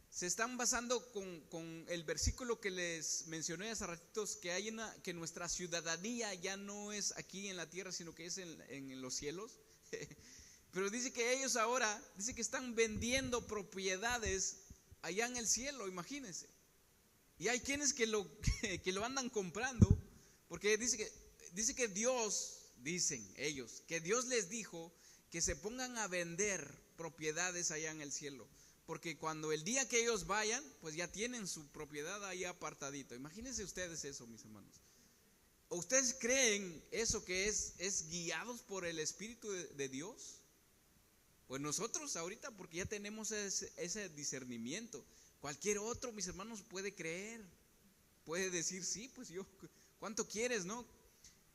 se están basando con el versículo que les mencioné hace ratitos, que nuestra ciudadanía ya no es aquí en la tierra, sino que es en los cielos. Pero dice que ellos ahora, dice que están vendiendo propiedades allá en el cielo, imagínense. Y hay quienes que lo andan comprando, porque dice que Dios, dicen ellos, que Dios les dijo que se pongan a vender propiedades allá en el cielo. Porque cuando el día que ellos vayan, pues ya tienen su propiedad ahí apartadito. Imagínense ustedes eso, mis hermanos. ¿O ustedes creen eso que es guiados por el Espíritu de Dios? Pues nosotros ahorita, porque ya tenemos ese discernimiento. Cualquier otro, mis hermanos, puede creer. Puede decir, sí, pues yo, ¿cuánto quieres, no?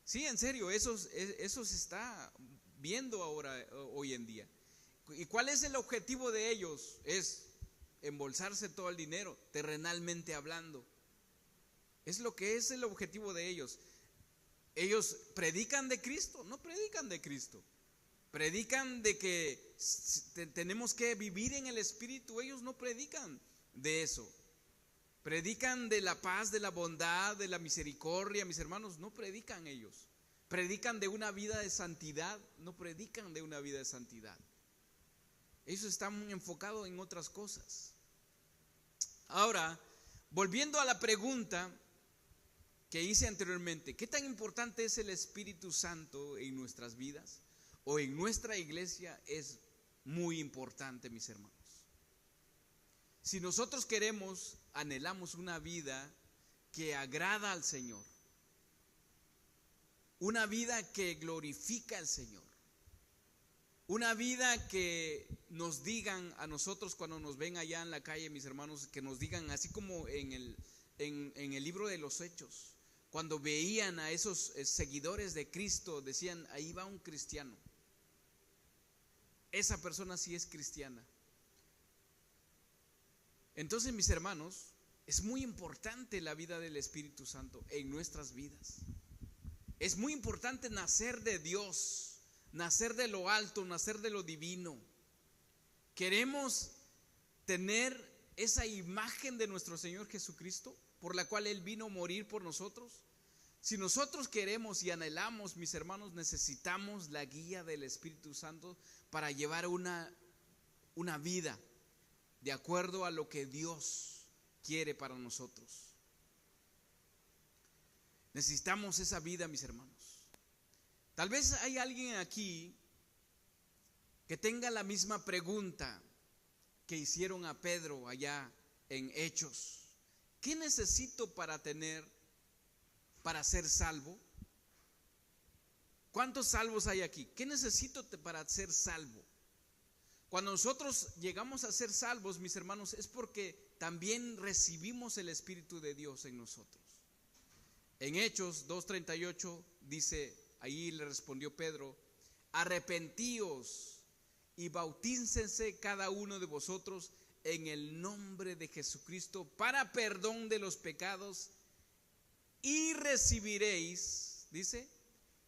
Sí, en serio, eso se está viendo ahora, hoy en día. ¿Y cuál es el objetivo de ellos? Es embolsarse todo el dinero, terrenalmente hablando. Es lo que es el objetivo de ellos. Ellos predican de Cristo, no predican de Cristo. Predican de que tenemos que vivir en el Espíritu. Ellos no predican de eso. Predican de la paz, de la bondad, de la misericordia. Mis hermanos, no predican ellos. Predican de una vida de santidad, no predican de una vida de santidad. Ellos están enfocados en otras cosas. Ahora, volviendo a la pregunta que hice anteriormente, ¿qué tan importante es el Espíritu Santo en nuestras vidas o en nuestra iglesia? Es muy importante, mis hermanos. Si nosotros anhelamos una vida que agrada al Señor, una vida que glorifica al Señor, una vida que nos digan a nosotros cuando nos ven allá en la calle, mis hermanos, que nos digan, así como en el libro de los Hechos, cuando veían a esos seguidores de Cristo, decían, ahí va un cristiano. Esa persona sí es cristiana. Entonces, mis hermanos, es muy importante la vida del Espíritu Santo en nuestras vidas. Es muy importante nacer de Dios, nacer de lo alto, nacer de lo divino. Queremos tener esa imagen de nuestro Señor Jesucristo, por la cual Él vino a morir por nosotros. Si nosotros queremos y anhelamos, mis hermanos, necesitamos la guía del Espíritu Santo para llevar una vida de acuerdo a lo que Dios quiere para nosotros. Necesitamos esa vida, mis hermanos. Tal vez hay alguien aquí que tenga la misma pregunta que hicieron a Pedro allá en Hechos. ¿Qué necesito para ser salvo? ¿Cuántos salvos hay aquí? ¿Qué necesito para ser salvo? Cuando nosotros llegamos a ser salvos, mis hermanos, es porque también recibimos el Espíritu de Dios en nosotros. En Hechos 2:38 dice, ahí le respondió Pedro, arrepentíos y bautícense cada uno de vosotros en el nombre de Jesucristo para perdón de los pecados y recibiréis, dice,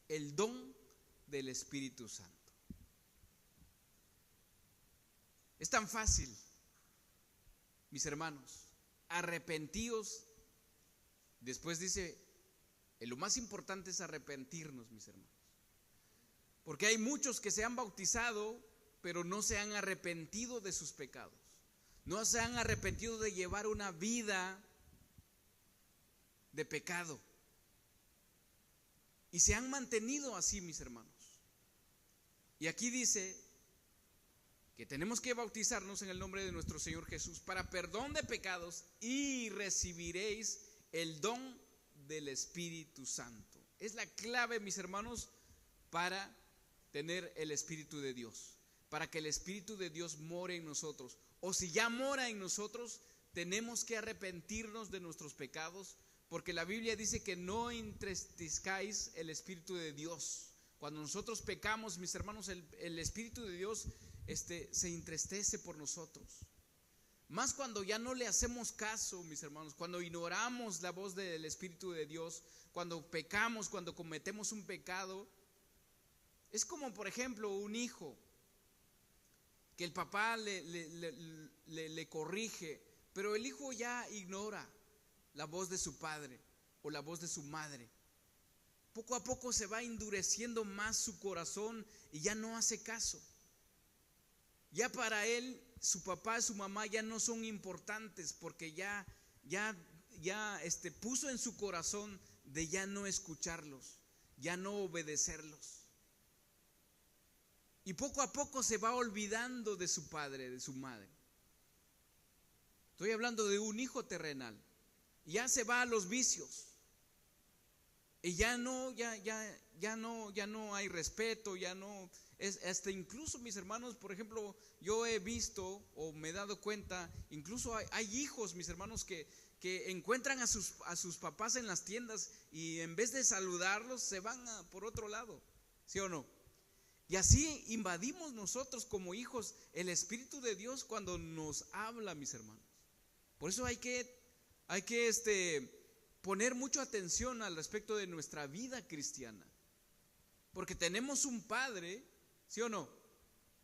el don del Espíritu Santo. Es tan fácil, mis hermanos, arrepentíos. Después dice, lo más importante es arrepentirnos, mis hermanos. Porque hay muchos que se han bautizado, pero no se han arrepentido de sus pecados. No se han arrepentido de llevar una vida de pecado. Y se han mantenido así, mis hermanos. Y aquí dice que tenemos que bautizarnos en el nombre de nuestro Señor Jesús para perdón de pecados y recibiréis el don del Espíritu Santo. Es la clave, mis hermanos, para tener el Espíritu de Dios, para que el Espíritu de Dios more en nosotros. O si ya mora en nosotros, tenemos que arrepentirnos de nuestros pecados, porque la Biblia dice que no entristezcáis el Espíritu de Dios. Cuando nosotros pecamos, mis hermanos, el Espíritu de Dios se entristece por nosotros. Más cuando ya no le hacemos caso, mis hermanos, cuando ignoramos la voz del Espíritu de Dios, cuando pecamos, cuando cometemos un pecado, Es como, por ejemplo, un hijo que el papá le corrige, pero el hijo ya ignora la voz de su padre o la voz de su madre. Poco a poco se va endureciendo más su corazón y ya no hace caso. Ya para él, su papá y su mamá ya no son importantes, porque ya puso en su corazón de ya no escucharlos, ya no obedecerlos. Y poco a poco se va olvidando de su padre, de su madre. Estoy hablando de un hijo terrenal. Ya se va a los vicios. Y ya no hay respeto, ya no es, hasta incluso mis hermanos, por ejemplo, yo he visto o me he dado cuenta, incluso hay hijos, mis hermanos, que encuentran a sus papás en las tiendas y en vez de saludarlos se van por otro lado, ¿sí o no? Y así invadimos nosotros como hijos el Espíritu de Dios cuando nos habla, mis hermanos. Por eso hay que poner mucha atención al respecto de nuestra vida cristiana, porque tenemos un Padre, ¿sí o no?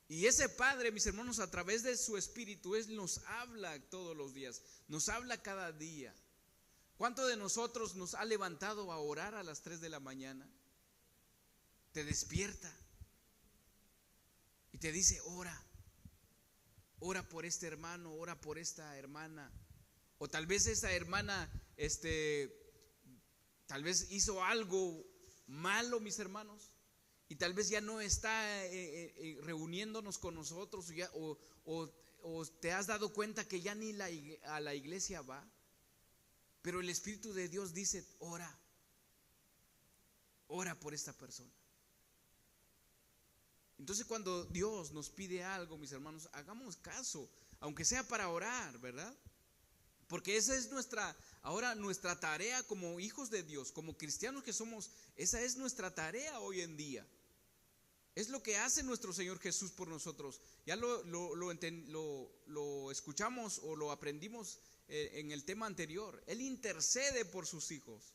Y ese Padre, mis hermanos, a través de su Espíritu, Él nos habla todos los días, nos habla cada día. ¿Cuánto de nosotros nos ha levantado a orar a las 3 de la mañana? Te despierta y te dice: ora por este hermano, ora por esta hermana. O tal vez esa hermana tal vez hizo algo malo, mis hermanos, y tal vez ya no está reuniéndonos con nosotros, o te has dado cuenta que ya ni a la iglesia va. Pero el Espíritu de Dios dice: ora por esta persona. Entonces, cuando Dios nos pide algo, mis hermanos, hagamos caso, aunque sea para orar, ¿verdad? Porque esa es nuestra tarea como hijos de Dios, como cristianos que somos. Esa es nuestra tarea hoy en día. Es lo que hace nuestro Señor Jesús por nosotros. Ya lo escuchamos o lo aprendimos en el tema anterior. Él intercede por sus hijos.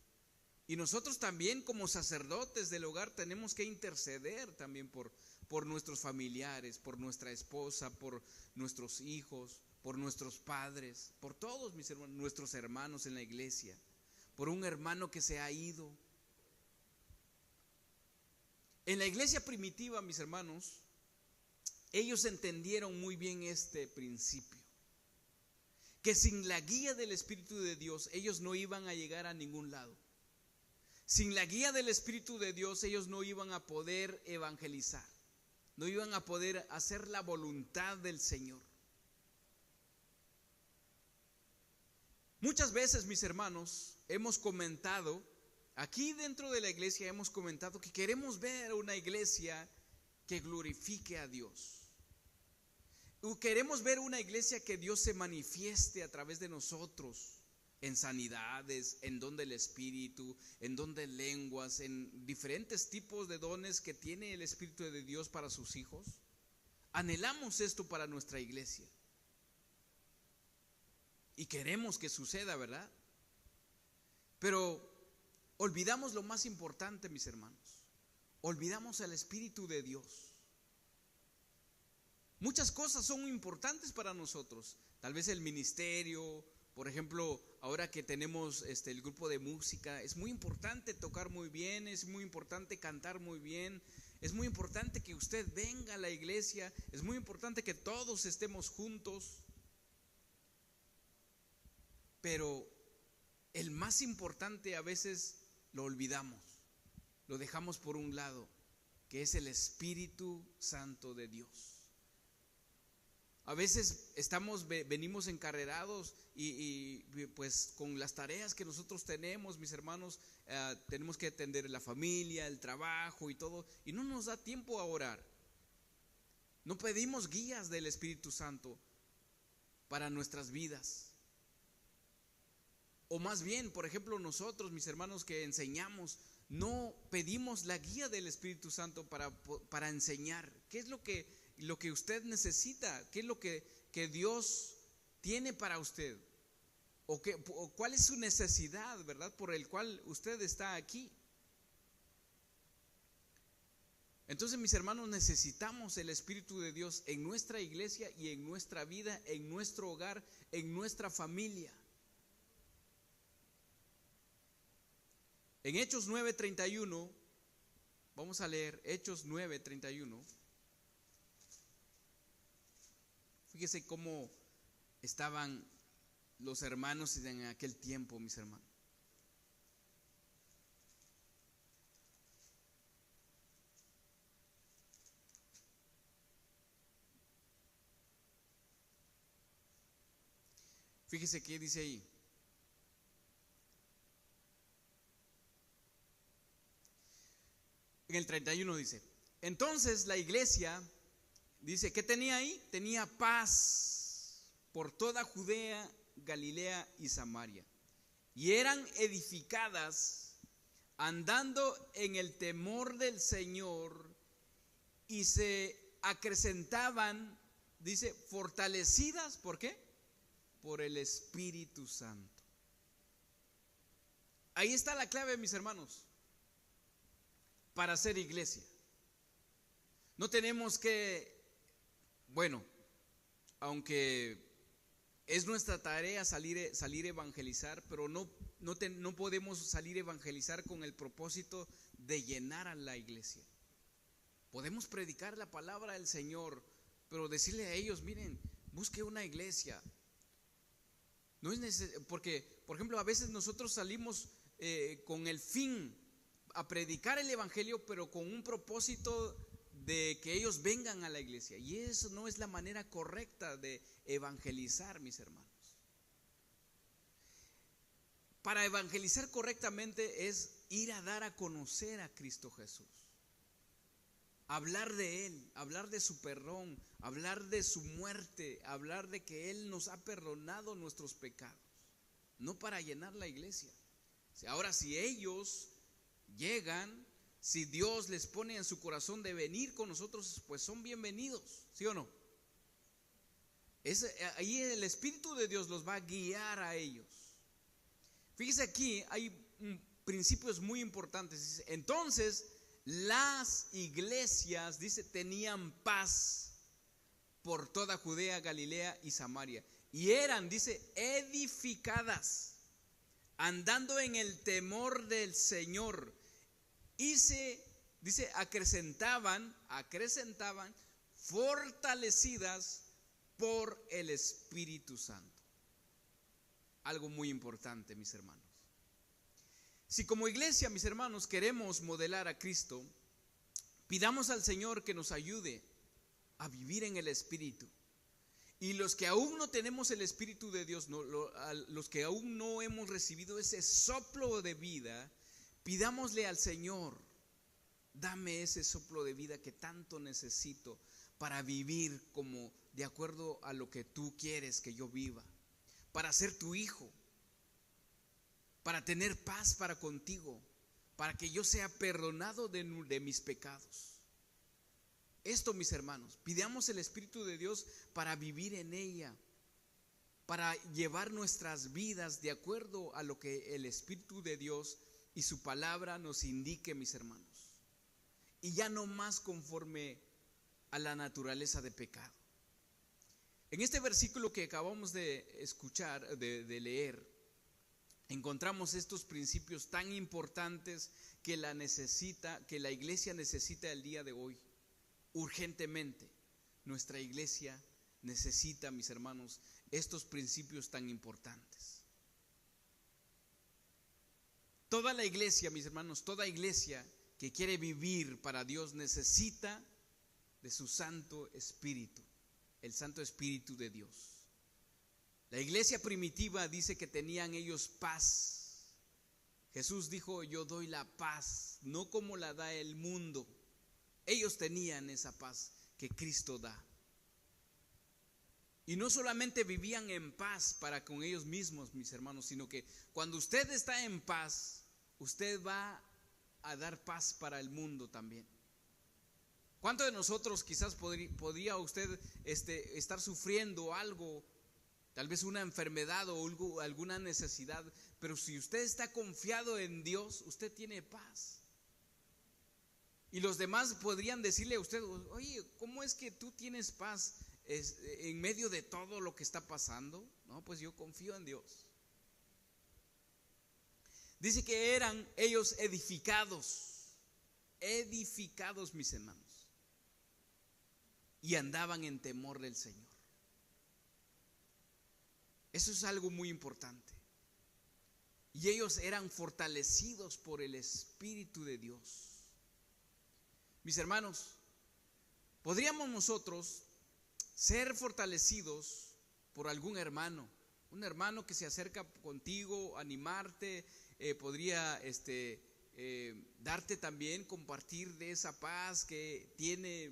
Y nosotros también, como sacerdotes del hogar, tenemos que interceder también por nuestros familiares, por nuestra esposa, por nuestros hijos, por nuestros padres, por todos mis hermanos, nuestros hermanos en la iglesia, por un hermano que se ha ido. En la iglesia primitiva, mis hermanos, ellos entendieron muy bien este principio, que sin la guía del Espíritu de Dios ellos no iban a llegar a ningún lado. Sin la guía del Espíritu de Dios ellos no iban a poder evangelizar, no iban a poder hacer la voluntad del Señor. Muchas veces, mis hermanos, hemos comentado, aquí dentro de la iglesia hemos comentado que queremos ver una iglesia que glorifique a Dios. Queremos ver una iglesia que Dios se manifieste a través de nosotros, en sanidades, en don del Espíritu, en don de lenguas, en diferentes tipos de dones que tiene el Espíritu de Dios para sus hijos. Anhelamos esto para nuestra iglesia. Y queremos que suceda, ¿verdad? Pero olvidamos lo más importante, mis hermanos. Olvidamos al Espíritu de Dios. Muchas cosas son importantes para nosotros. Tal vez el ministerio, por ejemplo, ahora que tenemos el grupo de música, es muy importante tocar muy bien, es muy importante cantar muy bien, es muy importante que usted venga a la iglesia, es muy importante que todos estemos juntos. Pero el más importante a veces lo olvidamos, lo dejamos por un lado, que es el Espíritu Santo de Dios. A veces venimos encarrerados y pues con las tareas que nosotros tenemos, mis hermanos, tenemos que atender la familia, el trabajo y todo, y no nos da tiempo a orar. No pedimos guías del Espíritu Santo para nuestras vidas. O más bien, por ejemplo, nosotros, mis hermanos que enseñamos, no pedimos la guía del Espíritu Santo para enseñar. ¿Qué es lo que usted necesita? ¿Qué es lo que Dios tiene para usted? ¿O cuál es su necesidad, verdad? Por el cual usted está aquí. Entonces, mis hermanos, necesitamos el Espíritu de Dios en nuestra iglesia y en nuestra vida, en nuestro hogar, en nuestra familia. En Hechos 9:31, vamos a leer Hechos 9:31. Fíjese cómo estaban los hermanos en aquel tiempo, mis hermanos. Fíjese qué dice ahí. En el 31 dice: entonces la iglesia, dice, ¿qué tenía ahí? Tenía paz por toda Judea, Galilea y Samaria. Y eran edificadas andando en el temor del Señor y se acrecentaban, dice, fortalecidas, ¿por qué? Por el Espíritu Santo. Ahí está la clave, mis hermanos, para ser iglesia. No tenemos que, bueno, aunque es nuestra tarea salir a evangelizar, pero no podemos salir a evangelizar con el propósito de llenar a la iglesia. Podemos predicar la palabra del Señor, pero decirle a ellos, miren, busque una iglesia. No es necesario, porque, por ejemplo, a veces nosotros salimos con el fin a predicar el evangelio, pero con un propósito de que ellos vengan a la iglesia. Y eso no es la manera correcta de evangelizar, mis hermanos. Para evangelizar correctamente es ir a dar a conocer a Cristo Jesús. Hablar de Él, hablar de su perdón, hablar de su muerte, hablar de que Él nos ha perdonado nuestros pecados. No para llenar la iglesia. Ahora, si ellos llegan, si Dios les pone en su corazón de venir con nosotros, pues son bienvenidos, ¿sí o no? Ahí el Espíritu de Dios los va a guiar a ellos. Fíjese, aquí hay principios muy importantes. Entonces, las iglesias, dice, tenían paz por toda Judea, Galilea y Samaria. Y eran, dice, edificadas, andando en el temor del Señor. Y dice, acrecentaban, fortalecidas por el Espíritu Santo. Algo muy importante, mis hermanos. Si como iglesia, mis hermanos, queremos modelar a Cristo, pidamos al Señor que nos ayude a vivir en el Espíritu. Y los que aún no tenemos el Espíritu de Dios, los que aún no hemos recibido ese soplo de vida, pidámosle al Señor, dame ese soplo de vida que tanto necesito para vivir como de acuerdo a lo que tú quieres que yo viva, para ser tu hijo, para tener paz para contigo, para que yo sea perdonado de mis pecados. Esto, mis hermanos, pidamos el Espíritu de Dios para vivir en ella, para llevar nuestras vidas de acuerdo a lo que el Espíritu de Dios y su palabra nos indique, mis hermanos, y ya no más conforme a la naturaleza de pecado. En este versículo que acabamos de escuchar, de leer, encontramos estos principios tan importantes que la iglesia necesita el día de hoy. Urgentemente, nuestra iglesia necesita, mis hermanos, estos principios tan importantes. Toda la iglesia, mis hermanos, toda iglesia que quiere vivir para Dios necesita de su Santo Espíritu, el Santo Espíritu de Dios. La iglesia primitiva dice que tenían ellos paz. Jesús dijo, yo doy la paz, no como la da el mundo. Ellos tenían esa paz que Cristo da. Y no solamente vivían en paz para con ellos mismos, mis hermanos, sino que cuando usted está en paz, usted va a dar paz para el mundo también. ¿Cuántos de nosotros quizás podría usted estar sufriendo algo, tal vez una enfermedad o alguna necesidad, pero si usted está confiado en Dios, usted tiene paz? Y los demás podrían decirle a usted: oye, ¿cómo es que tú tienes paz en medio de todo lo que está pasando? No, pues yo confío en Dios. Dice que eran ellos edificados, mis hermanos, y andaban en temor del Señor. Eso es algo muy importante. Y ellos eran fortalecidos por el Espíritu de Dios. Mis hermanos, ¿podríamos nosotros ser fortalecidos por algún hermano? Un hermano que se acerca contigo, animarte, podría darte también, compartir de esa paz que tiene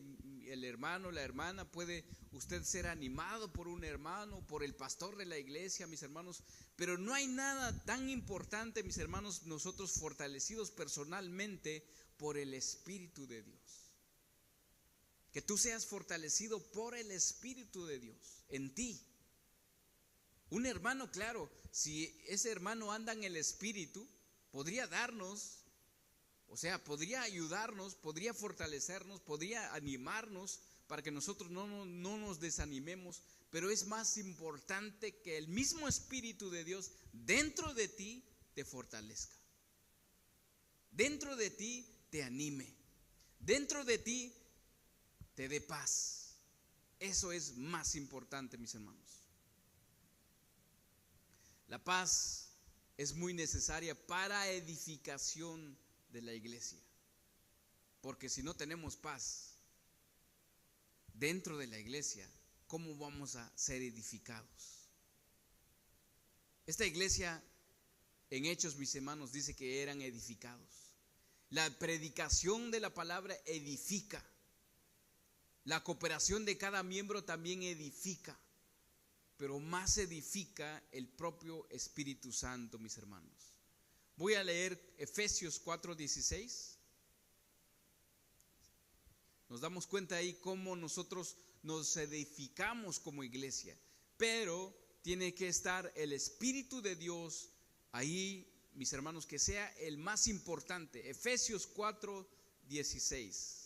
el hermano, la hermana. Puede usted ser animado por un hermano, por el pastor de la iglesia, mis hermanos. Pero no hay nada tan importante, mis hermanos, nosotros fortalecidos personalmente por el Espíritu de Dios. Que tú seas fortalecido por el Espíritu de Dios en ti. Un hermano, claro, si ese hermano anda en el Espíritu, podría darnos, o sea, podría ayudarnos, podría fortalecernos, podría animarnos para que nosotros no nos desanimemos. Pero es más importante que el mismo Espíritu de Dios dentro de ti te fortalezca, dentro de ti te anime, dentro de ti te dé paz. Eso es más importante, mis hermanos. La paz es muy necesaria para edificación de la iglesia, porque si no tenemos paz dentro de la iglesia, ¿cómo vamos a ser edificados? Esta iglesia en Hechos, mis hermanos, dice que eran edificados. La predicación de la palabra edifica. La cooperación de cada miembro también edifica, pero más edifica el propio Espíritu Santo, mis hermanos. Voy a leer Efesios 4:16. Nos damos cuenta ahí cómo nosotros nos edificamos como iglesia, pero tiene que estar el Espíritu de Dios ahí, mis hermanos, que sea el más importante. Efesios 4:16.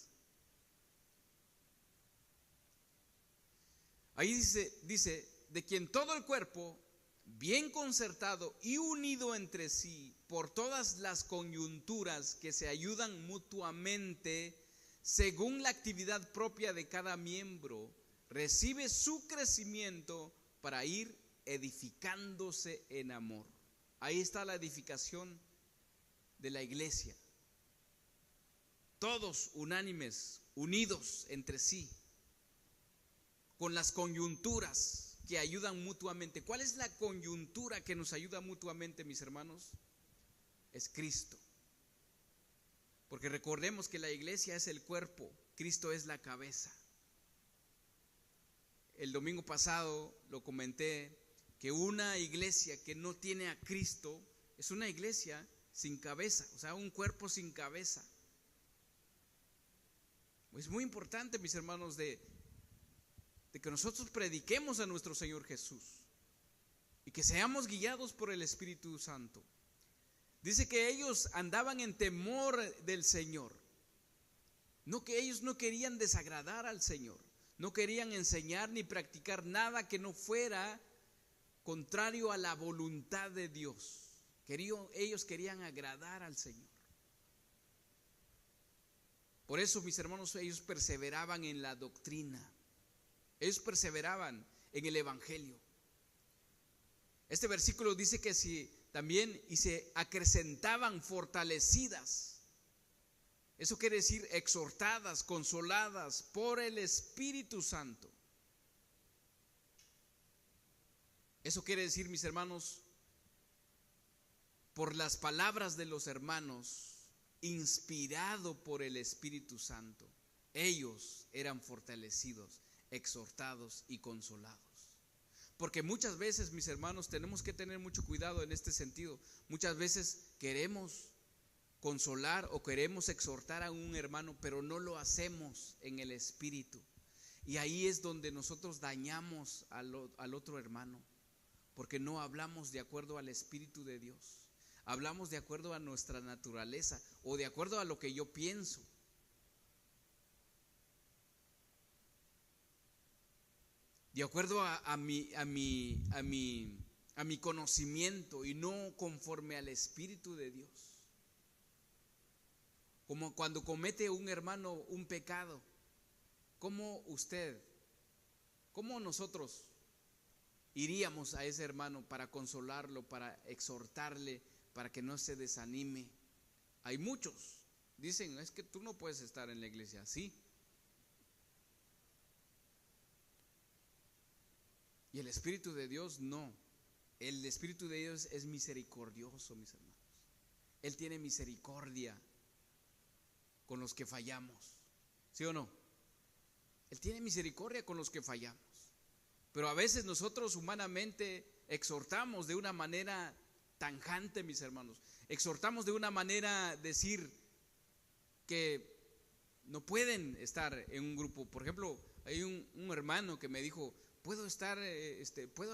Ahí dice, de quien todo el cuerpo, bien concertado y unido entre sí por todas las coyunturas que se ayudan mutuamente, según la actividad propia de cada miembro, recibe su crecimiento para ir edificándose en amor. Ahí está la edificación de la iglesia. Todos unánimes, unidos entre sí, con las coyunturas que ayudan mutuamente. ¿Cuál es la coyuntura que nos ayuda mutuamente, mis hermanos? Es Cristo. Porque recordemos que la iglesia es el cuerpo, Cristo es la cabeza. El domingo pasado lo comenté, que una iglesia que no tiene a Cristo es una iglesia sin cabeza, o sea, un cuerpo sin cabeza. Es muy importante, mis hermanos, de que nosotros prediquemos a nuestro Señor Jesús y que seamos guiados por el Espíritu Santo. Dice que ellos andaban en temor del Señor. No, que ellos no querían desagradar al Señor, no querían enseñar ni practicar nada que no fuera contrario a la voluntad de Dios. Ellos querían agradar al Señor. Por eso, mis hermanos, ellos perseveraban en la doctrina. Ellos perseveraban en el Evangelio. Este versículo dice que y se acrecentaban fortalecidas. Eso quiere decir exhortadas, consoladas por el Espíritu Santo. Eso quiere decir, mis hermanos, por las palabras de los hermanos, inspirado por el Espíritu Santo, ellos eran fortalecidos, exhortados y consolados. Porque muchas veces, mis hermanos, tenemos que tener mucho cuidado en este sentido. Muchas veces queremos consolar o queremos exhortar a un hermano, pero no lo hacemos en el Espíritu. Y ahí es donde nosotros dañamos al otro hermano, porque no hablamos de acuerdo al Espíritu de Dios. Hablamos de acuerdo a nuestra naturaleza o de acuerdo a lo que yo pienso. de acuerdo a mi conocimiento y no conforme al Espíritu de Dios. Como cuando comete un hermano un pecado, ¿cómo nosotros iríamos a ese hermano para consolarlo, para exhortarle, para que no se desanime? Hay muchos, dicen, es que tú no puedes estar en la iglesia así. Y el Espíritu de Dios no. El Espíritu de Dios es misericordioso, mis hermanos. Él tiene misericordia con los que fallamos, ¿sí o no? Él tiene misericordia con los que fallamos. Pero a veces nosotros humanamente exhortamos de una manera tajante, mis hermanos. Exhortamos de una manera decir que no pueden estar en un grupo. Por ejemplo, hay un hermano que me dijo, ¿puedo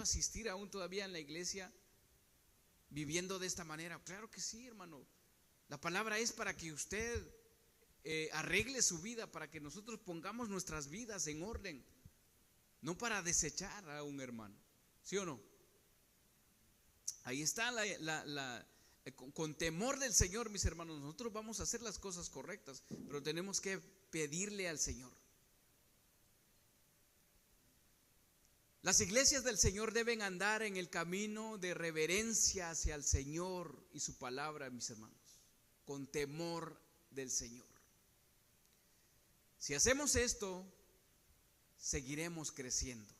asistir aún todavía en la iglesia viviendo de esta manera? Claro que sí, hermano. La palabra es para que usted arregle su vida, para que nosotros pongamos nuestras vidas en orden, no para desechar a un hermano, ¿sí o no? Ahí está con temor del Señor, mis hermanos, nosotros vamos a hacer las cosas correctas, pero tenemos que pedirle al Señor. Las iglesias del Señor deben andar en el camino de reverencia hacia el Señor y su palabra, mis hermanos, con temor del Señor. Si hacemos esto, seguiremos creciendo.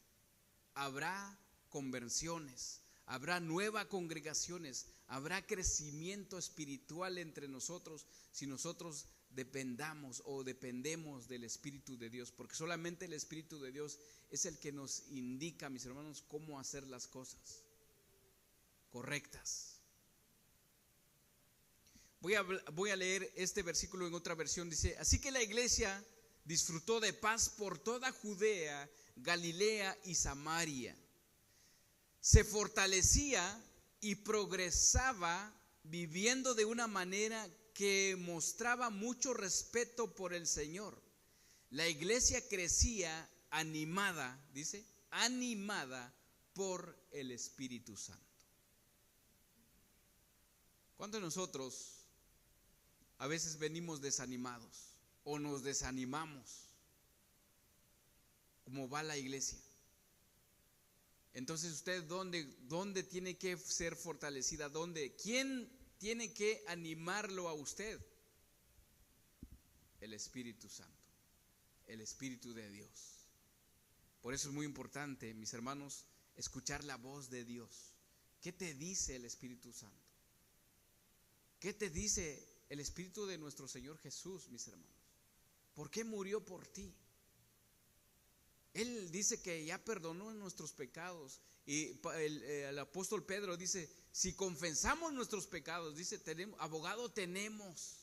Habrá conversiones, habrá nuevas congregaciones, habrá crecimiento espiritual entre nosotros si nosotros dependemos del Espíritu de Dios, porque solamente el Espíritu de Dios es el que nos indica, mis hermanos, cómo hacer las cosas correctas. Voy a leer este versículo en otra versión. Dice: así que la iglesia disfrutó de paz por toda Judea, Galilea y Samaria. Se fortalecía y progresaba viviendo de una manera que mostraba mucho respeto por el Señor. La iglesia crecía animada, dice, animada por el Espíritu Santo. ¿Cuántos de nosotros a veces venimos desanimados o nos desanimamos? ¿Cómo va la iglesia? Entonces, ¿usted dónde tiene que ser fortalecida? ¿Quién tiene que animarlo a usted? El Espíritu Santo, el Espíritu de Dios. Por eso es muy importante, mis hermanos, escuchar la voz de Dios. ¿Qué te dice el Espíritu Santo? ¿Qué te dice el Espíritu de nuestro Señor Jesús, mis hermanos? ¿Por qué murió por ti? Él dice que ya perdonó nuestros pecados. Y el apóstol Pedro dice: si confesamos nuestros pecados, dice, abogado tenemos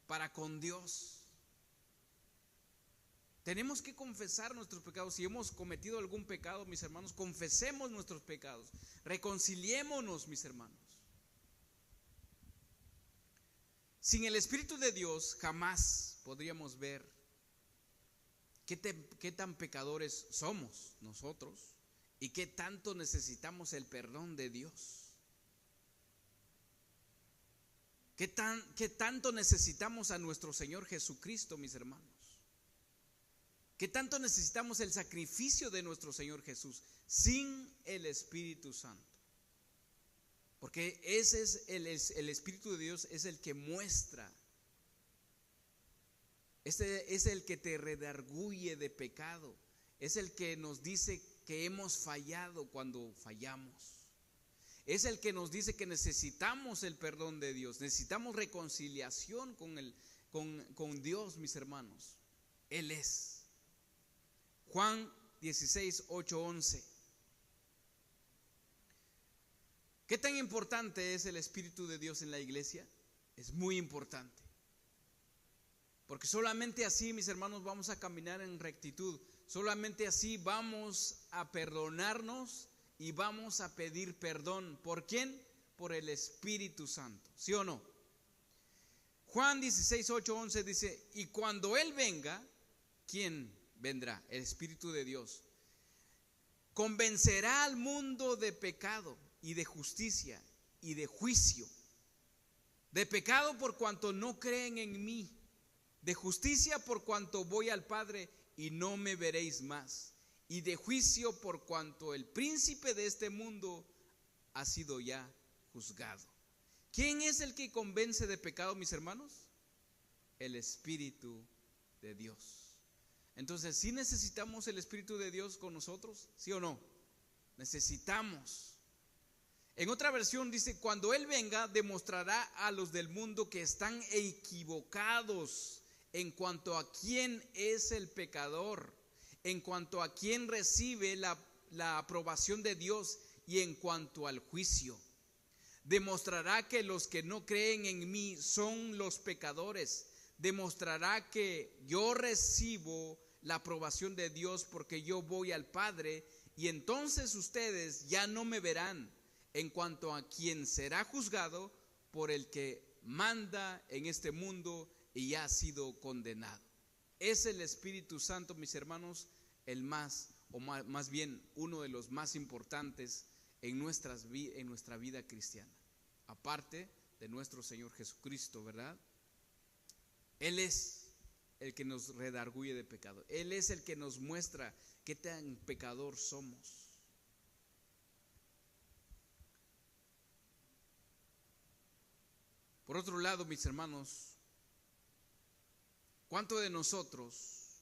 para con Dios. Tenemos que confesar nuestros pecados. Si hemos cometido algún pecado, mis hermanos, confesemos nuestros pecados. Reconciliémonos, mis hermanos. Sin el Espíritu de Dios jamás podríamos ver qué tan pecadores somos nosotros y qué tanto necesitamos el perdón de Dios. ¿Qué tanto necesitamos a nuestro Señor Jesucristo, mis hermanos? ¿Qué tanto necesitamos el sacrificio de nuestro Señor Jesús sin el Espíritu Santo? Porque ese es el Espíritu de Dios, es el que muestra. Este es el que te redarguye de pecado. Es el que nos dice que hemos fallado cuando fallamos. Es el que nos dice que necesitamos el perdón de Dios. Necesitamos reconciliación con Dios, mis hermanos. Él es. Juan 16, 8, 11. ¿Qué tan importante es el Espíritu de Dios en la iglesia? Es muy importante. Porque solamente así, mis hermanos, vamos a caminar en rectitud. Solamente así vamos a perdonarnos y vamos a pedir perdón. ¿Por quién? Por el Espíritu Santo. ¿Sí o no? Juan 16, 8, 11 dice: y cuando Él venga, ¿quién vendrá? El Espíritu de Dios. convencerá al mundo de pecado y de justicia y de juicio. De pecado por cuanto no creen en mí, de justicia por cuanto voy al Padre y no me veréis más, y de juicio por cuanto el príncipe de este mundo ha sido ya juzgado. ¿Quién es el que convence de pecado, mis hermanos? El Espíritu de Dios. Entonces, ¿sí necesitamos el Espíritu de Dios con nosotros? ¿Sí o no? Necesitamos. En otra versión dice, cuando Él venga, demostrará a los del mundo que están equivocados en cuanto a quién es el pecador, en cuanto a quién recibe la aprobación de Dios y en cuanto al juicio. Demostrará que los que no creen en mí son los pecadores. Demostrará que yo recibo la aprobación de Dios porque yo voy al Padre, y entonces ustedes ya no me verán, en cuanto a quien será juzgado por el que manda en este mundo y ya ha sido condenado. Es el Espíritu Santo, mis hermanos, el más bien uno de los más importantes en nuestra vida cristiana, aparte de nuestro Señor Jesucristo, ¿verdad? Él es el que nos redarguye de pecado. Él es el que nos muestra qué tan pecador somos. Por otro lado, mis hermanos, ¿cuántos de nosotros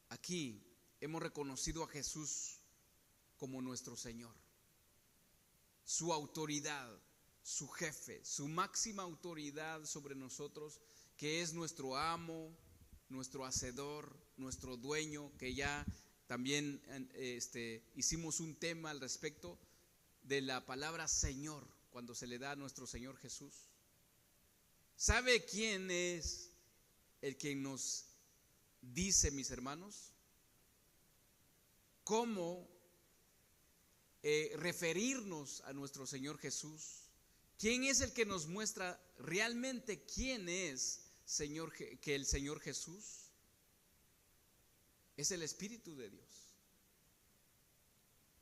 aquí hemos reconocido a Jesús como nuestro Señor? Su autoridad, su jefe, su máxima autoridad sobre nosotros, que es nuestro amo, nuestro hacedor, nuestro dueño, que ya también hicimos un tema al respecto de la palabra Señor, cuando se le da a nuestro Señor Jesús. ¿Sabe quién es el que nos dice, mis hermanos, cómo referirnos a nuestro Señor Jesús? ¿Quién es el que nos muestra realmente quién es que el Señor Jesús? Es el Espíritu de Dios.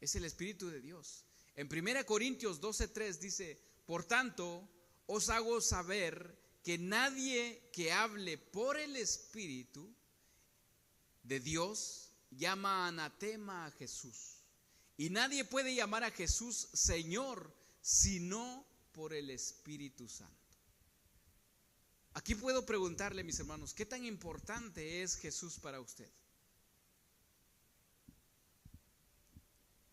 Es el Espíritu de Dios. En 1 Corintios 12:3 dice, por tanto, os hago saber que nadie que hable por el Espíritu de Dios llama anatema a Jesús. Y nadie puede llamar a Jesús Señor sino por el Espíritu Santo. Aquí puedo preguntarle, mis hermanos, ¿qué tan importante es Jesús para usted?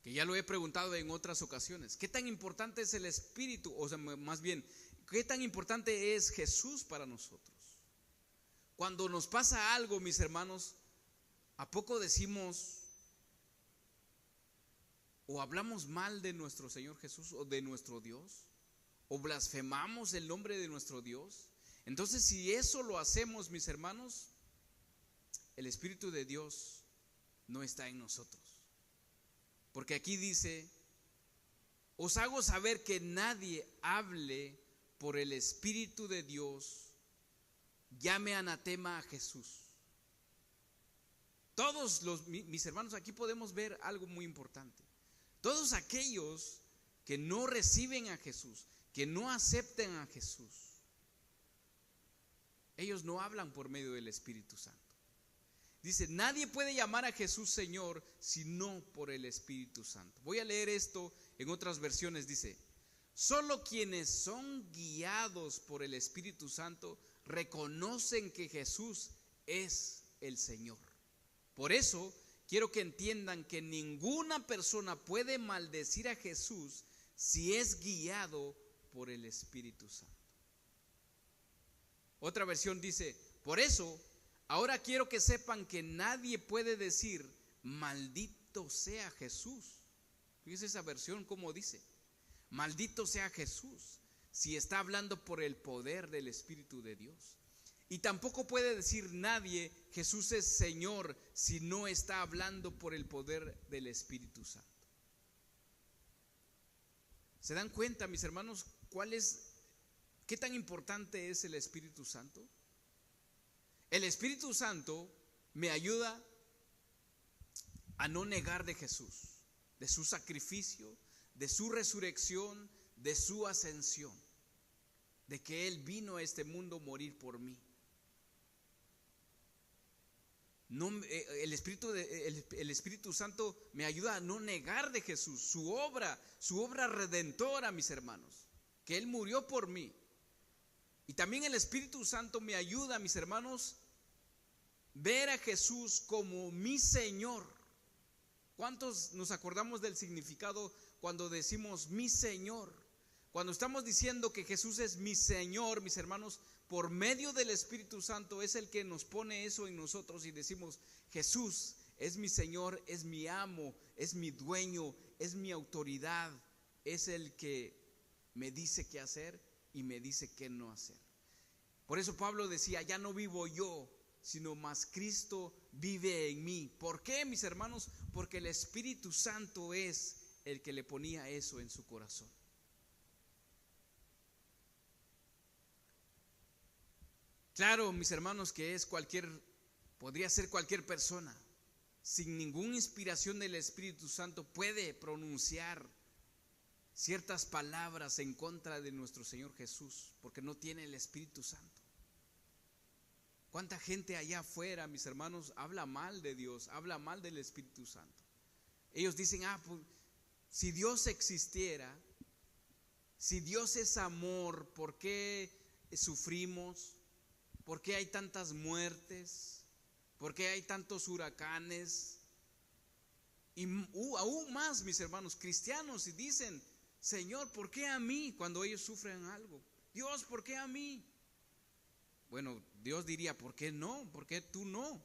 Que ya lo he preguntado en otras ocasiones. ¿Qué tan importante es el Espíritu? O sea, más bien, ¿qué tan importante es Jesús para nosotros? Cuando nos pasa algo, mis hermanos, ¿a poco decimos o hablamos mal de nuestro Señor Jesús o de nuestro Dios? ¿O blasfemamos el nombre de nuestro Dios? Entonces, si eso lo hacemos, mis hermanos, el Espíritu de Dios no está en nosotros. Porque aquí dice, os hago saber que nadie hable por el Espíritu de Dios, llame anatema a Jesús. Todos mis hermanos, aquí podemos ver algo muy importante. Todos aquellos que no reciben a Jesús, que no acepten a Jesús, ellos no hablan por medio del Espíritu Santo. Dice, nadie puede llamar a Jesús Señor sino por el Espíritu Santo. Voy a leer esto en otras versiones. Dice, solo quienes son guiados por el Espíritu Santo reconocen que Jesús es el Señor. Por eso quiero que entiendan que ninguna persona puede maldecir a Jesús si es guiado por el Espíritu Santo. Otra versión dice, por eso ahora quiero que sepan que nadie puede decir, maldito sea Jesús. Fíjese esa versión como dice, maldito sea Jesús, si está hablando por el poder del Espíritu de Dios. Y tampoco puede decir nadie, Jesús es Señor, si no está hablando por el poder del Espíritu Santo. ¿Se dan cuenta, mis hermanos, qué tan importante es el Espíritu Santo? El Espíritu Santo me ayuda a no negar de Jesús, de su sacrificio, de su resurrección, de su ascensión, de que Él vino a este mundo a morir por mí. No, el Espíritu Santo me ayuda a no negar de Jesús, su obra redentora, mis hermanos, que Él murió por mí. Y también el Espíritu Santo me ayuda, mis hermanos, ver a Jesús como mi Señor. ¿Cuántos nos acordamos del significado cuando decimos mi Señor? Cuando estamos diciendo que Jesús es mi Señor, mis hermanos, por medio del Espíritu Santo es el que nos pone eso en nosotros y decimos: Jesús es mi Señor, es mi amo, es mi dueño, es mi autoridad, es el que me dice qué hacer y me dice qué no hacer. Por eso Pablo decía: ya no vivo yo, sino más Cristo vive en mí. ¿Por qué, mis hermanos? Porque el Espíritu Santo es el que le ponía eso en su corazón. Claro, mis hermanos, que podría ser cualquier persona, sin ninguna inspiración del Espíritu Santo, puede pronunciar ciertas palabras en contra de nuestro Señor Jesús, porque no tiene el Espíritu Santo. ¿Cuánta gente allá afuera, mis hermanos, habla mal de Dios, habla mal del Espíritu Santo? Ellos dicen: pues, si Dios existiera, si Dios es amor, ¿por qué sufrimos? ¿Por qué hay tantas muertes? ¿Por qué hay tantos huracanes? Y aún más, mis hermanos, cristianos, y dicen: Señor, ¿por qué a mí? Cuando ellos sufren algo. Dios, ¿por qué a mí? Bueno, Dios diría: ¿por qué no? ¿Por qué tú no?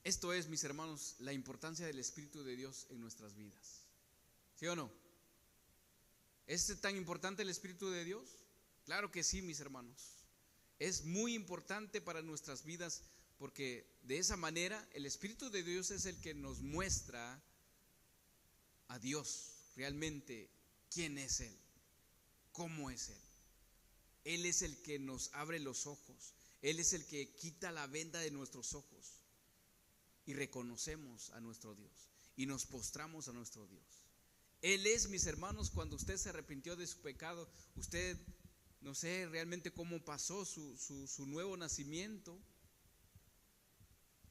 Esto es, mis hermanos, la importancia del Espíritu de Dios en nuestras vidas. ¿Sí o no? ¿Es tan importante el Espíritu de Dios? Claro que sí, mis hermanos. Es muy importante para nuestras vidas, porque de esa manera el Espíritu de Dios es el que nos muestra a Dios realmente quién es Él, cómo es Él. Él es el que nos abre los ojos, Él es el que quita la venda de nuestros ojos y reconocemos a nuestro Dios y nos postramos a nuestro Dios. Él es, mis hermanos, cuando usted se arrepintió de su pecado, usted, no sé realmente cómo pasó su nuevo nacimiento.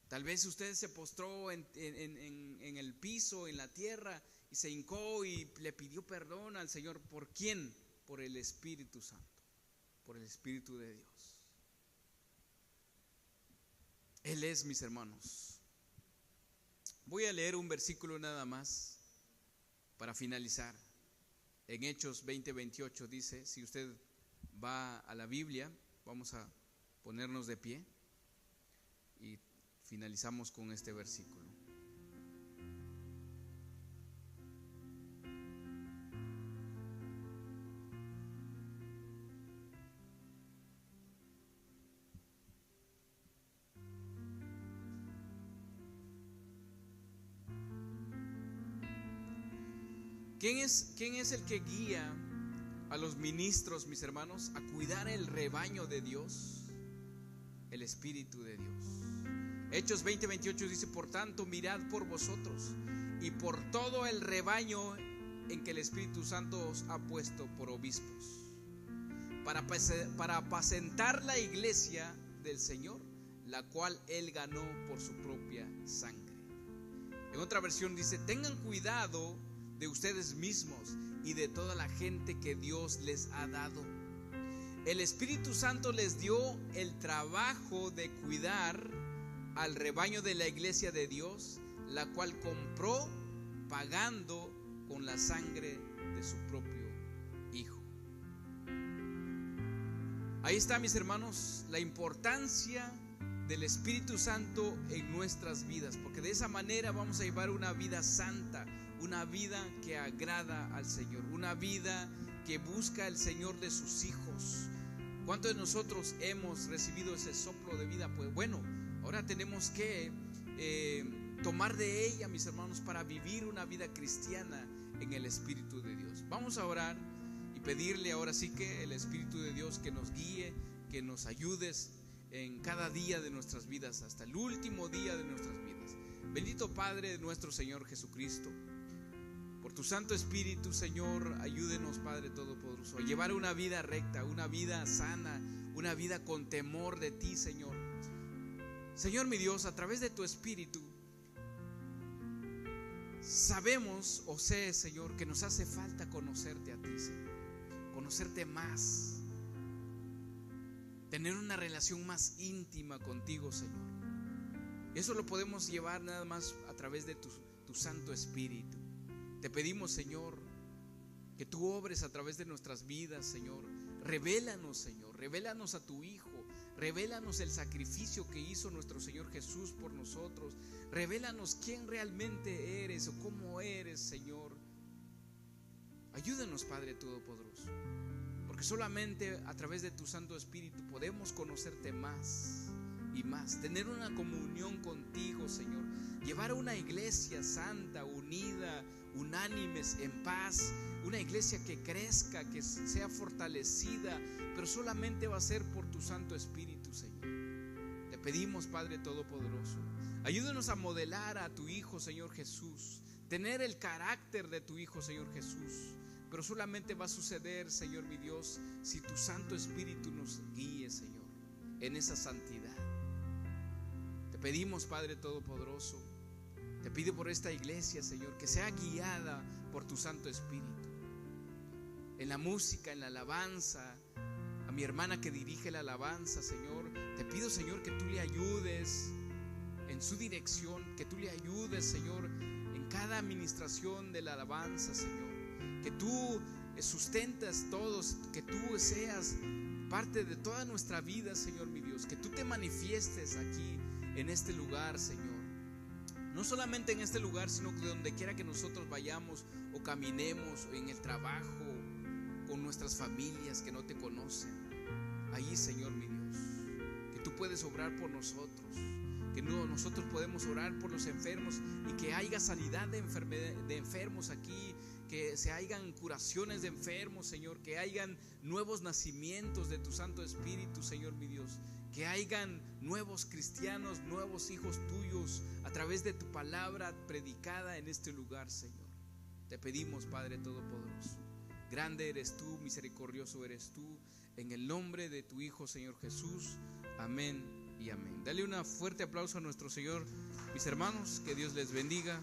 Tal vez usted se postró en el piso, en la tierra, y se hincó y le pidió perdón al Señor. ¿Por quién? Por el Espíritu Santo, por el Espíritu de Dios. Él es, mis hermanos. Voy a leer un versículo nada más para finalizar. En Hechos 20:28 dice, si usted va a la Biblia, vamos a ponernos de pie y finalizamos con este versículo. ¿Quién es el que guía a los ministros, mis hermanos, a cuidar el rebaño de Dios? El Espíritu de Dios. Hechos 20:28 dice: por tanto, mirad por vosotros y por todo el rebaño en que el Espíritu Santo os ha puesto por obispos, para apacentar la iglesia del Señor, la cual Él ganó por su propia sangre. En otra versión dice: tengan cuidado de ustedes mismos y de toda la gente que Dios les ha dado. El Espíritu Santo les dio el trabajo de cuidar al rebaño de la iglesia de Dios, la cual compró pagando con la sangre de su propio Hijo. Ahí está, mis hermanos, la importancia del Espíritu Santo en nuestras vidas, porque de esa manera vamos a llevar una vida santa, una vida que agrada al Señor, una vida que busca el Señor de sus hijos. ¿Cuántos de nosotros hemos recibido ese soplo de vida? Pues bueno, ahora tenemos que tomar de ella, mis hermanos, para vivir una vida cristiana en el Espíritu de Dios. Vamos a orar y pedirle ahora sí que el Espíritu de Dios que nos guíe, que nos ayude en cada día de nuestras vidas, hasta el último día de nuestras vidas. Bendito Padre de nuestro Señor Jesucristo, por tu Santo Espíritu, Señor, ayúdenos, Padre Todopoderoso, a llevar una vida recta, una vida sana, una vida con temor de ti, Señor. Señor mi Dios, a través de tu Espíritu, sabemos o sé, Señor, que nos hace falta conocerte a ti, Señor, conocerte más, tener una relación más íntima contigo, Señor. Eso lo podemos llevar nada más a través de tu Santo Espíritu. Te pedimos, Señor, que tú obres a través de nuestras vidas, Señor. Revélanos, Señor, revélanos a tu Hijo, revélanos el sacrificio que hizo nuestro Señor Jesús por nosotros. Revélanos quién realmente eres o cómo eres, Señor. Ayúdanos, Padre Todopoderoso, porque solamente a través de tu Santo Espíritu podemos conocerte más y más, tener una comunión contigo, Señor, llevar a una iglesia santa, unida, unánimes, en paz, una iglesia que crezca, que sea fortalecida, pero solamente va a ser por tu Santo Espíritu, Señor. Te pedimos, Padre Todopoderoso, ayúdanos a modelar a tu Hijo, Señor Jesús, tener el carácter de tu Hijo, Señor Jesús, pero solamente va a suceder, Señor mi Dios, si tu Santo Espíritu nos guíe, Señor, en esa santidad. Te pedimos, Padre Todopoderoso, te pido por esta iglesia, Señor, que sea guiada por tu Santo Espíritu, en la música, en la alabanza. A mi hermana que dirige la alabanza, Señor, te pido, Señor, que tú le ayudes en su dirección, que tú le ayudes, Señor, en cada administración de la alabanza, Señor, que tú sustentas todos, que tú seas parte de toda nuestra vida, Señor mi Dios, que tú te manifiestes aquí en este lugar, Señor. No solamente en este lugar, sino que donde quiera que nosotros vayamos o caminemos, o en el trabajo, con nuestras familias que no te conocen. Allí, Señor mi Dios, que tú puedes obrar por nosotros, que nosotros podemos orar por los enfermos y que haya sanidad de enfermos aquí, que se hayan curaciones de enfermos, Señor, que hayan nuevos nacimientos de tu Santo Espíritu, Señor mi Dios, que hayan nuevos cristianos, nuevos hijos tuyos a través de tu palabra predicada en este lugar, Señor. Te pedimos, Padre Todopoderoso, grande eres tú, misericordioso eres tú, en el nombre de tu Hijo, Señor Jesús. Amén y amén. Dale un fuerte aplauso a nuestro Señor, mis hermanos, que Dios les bendiga.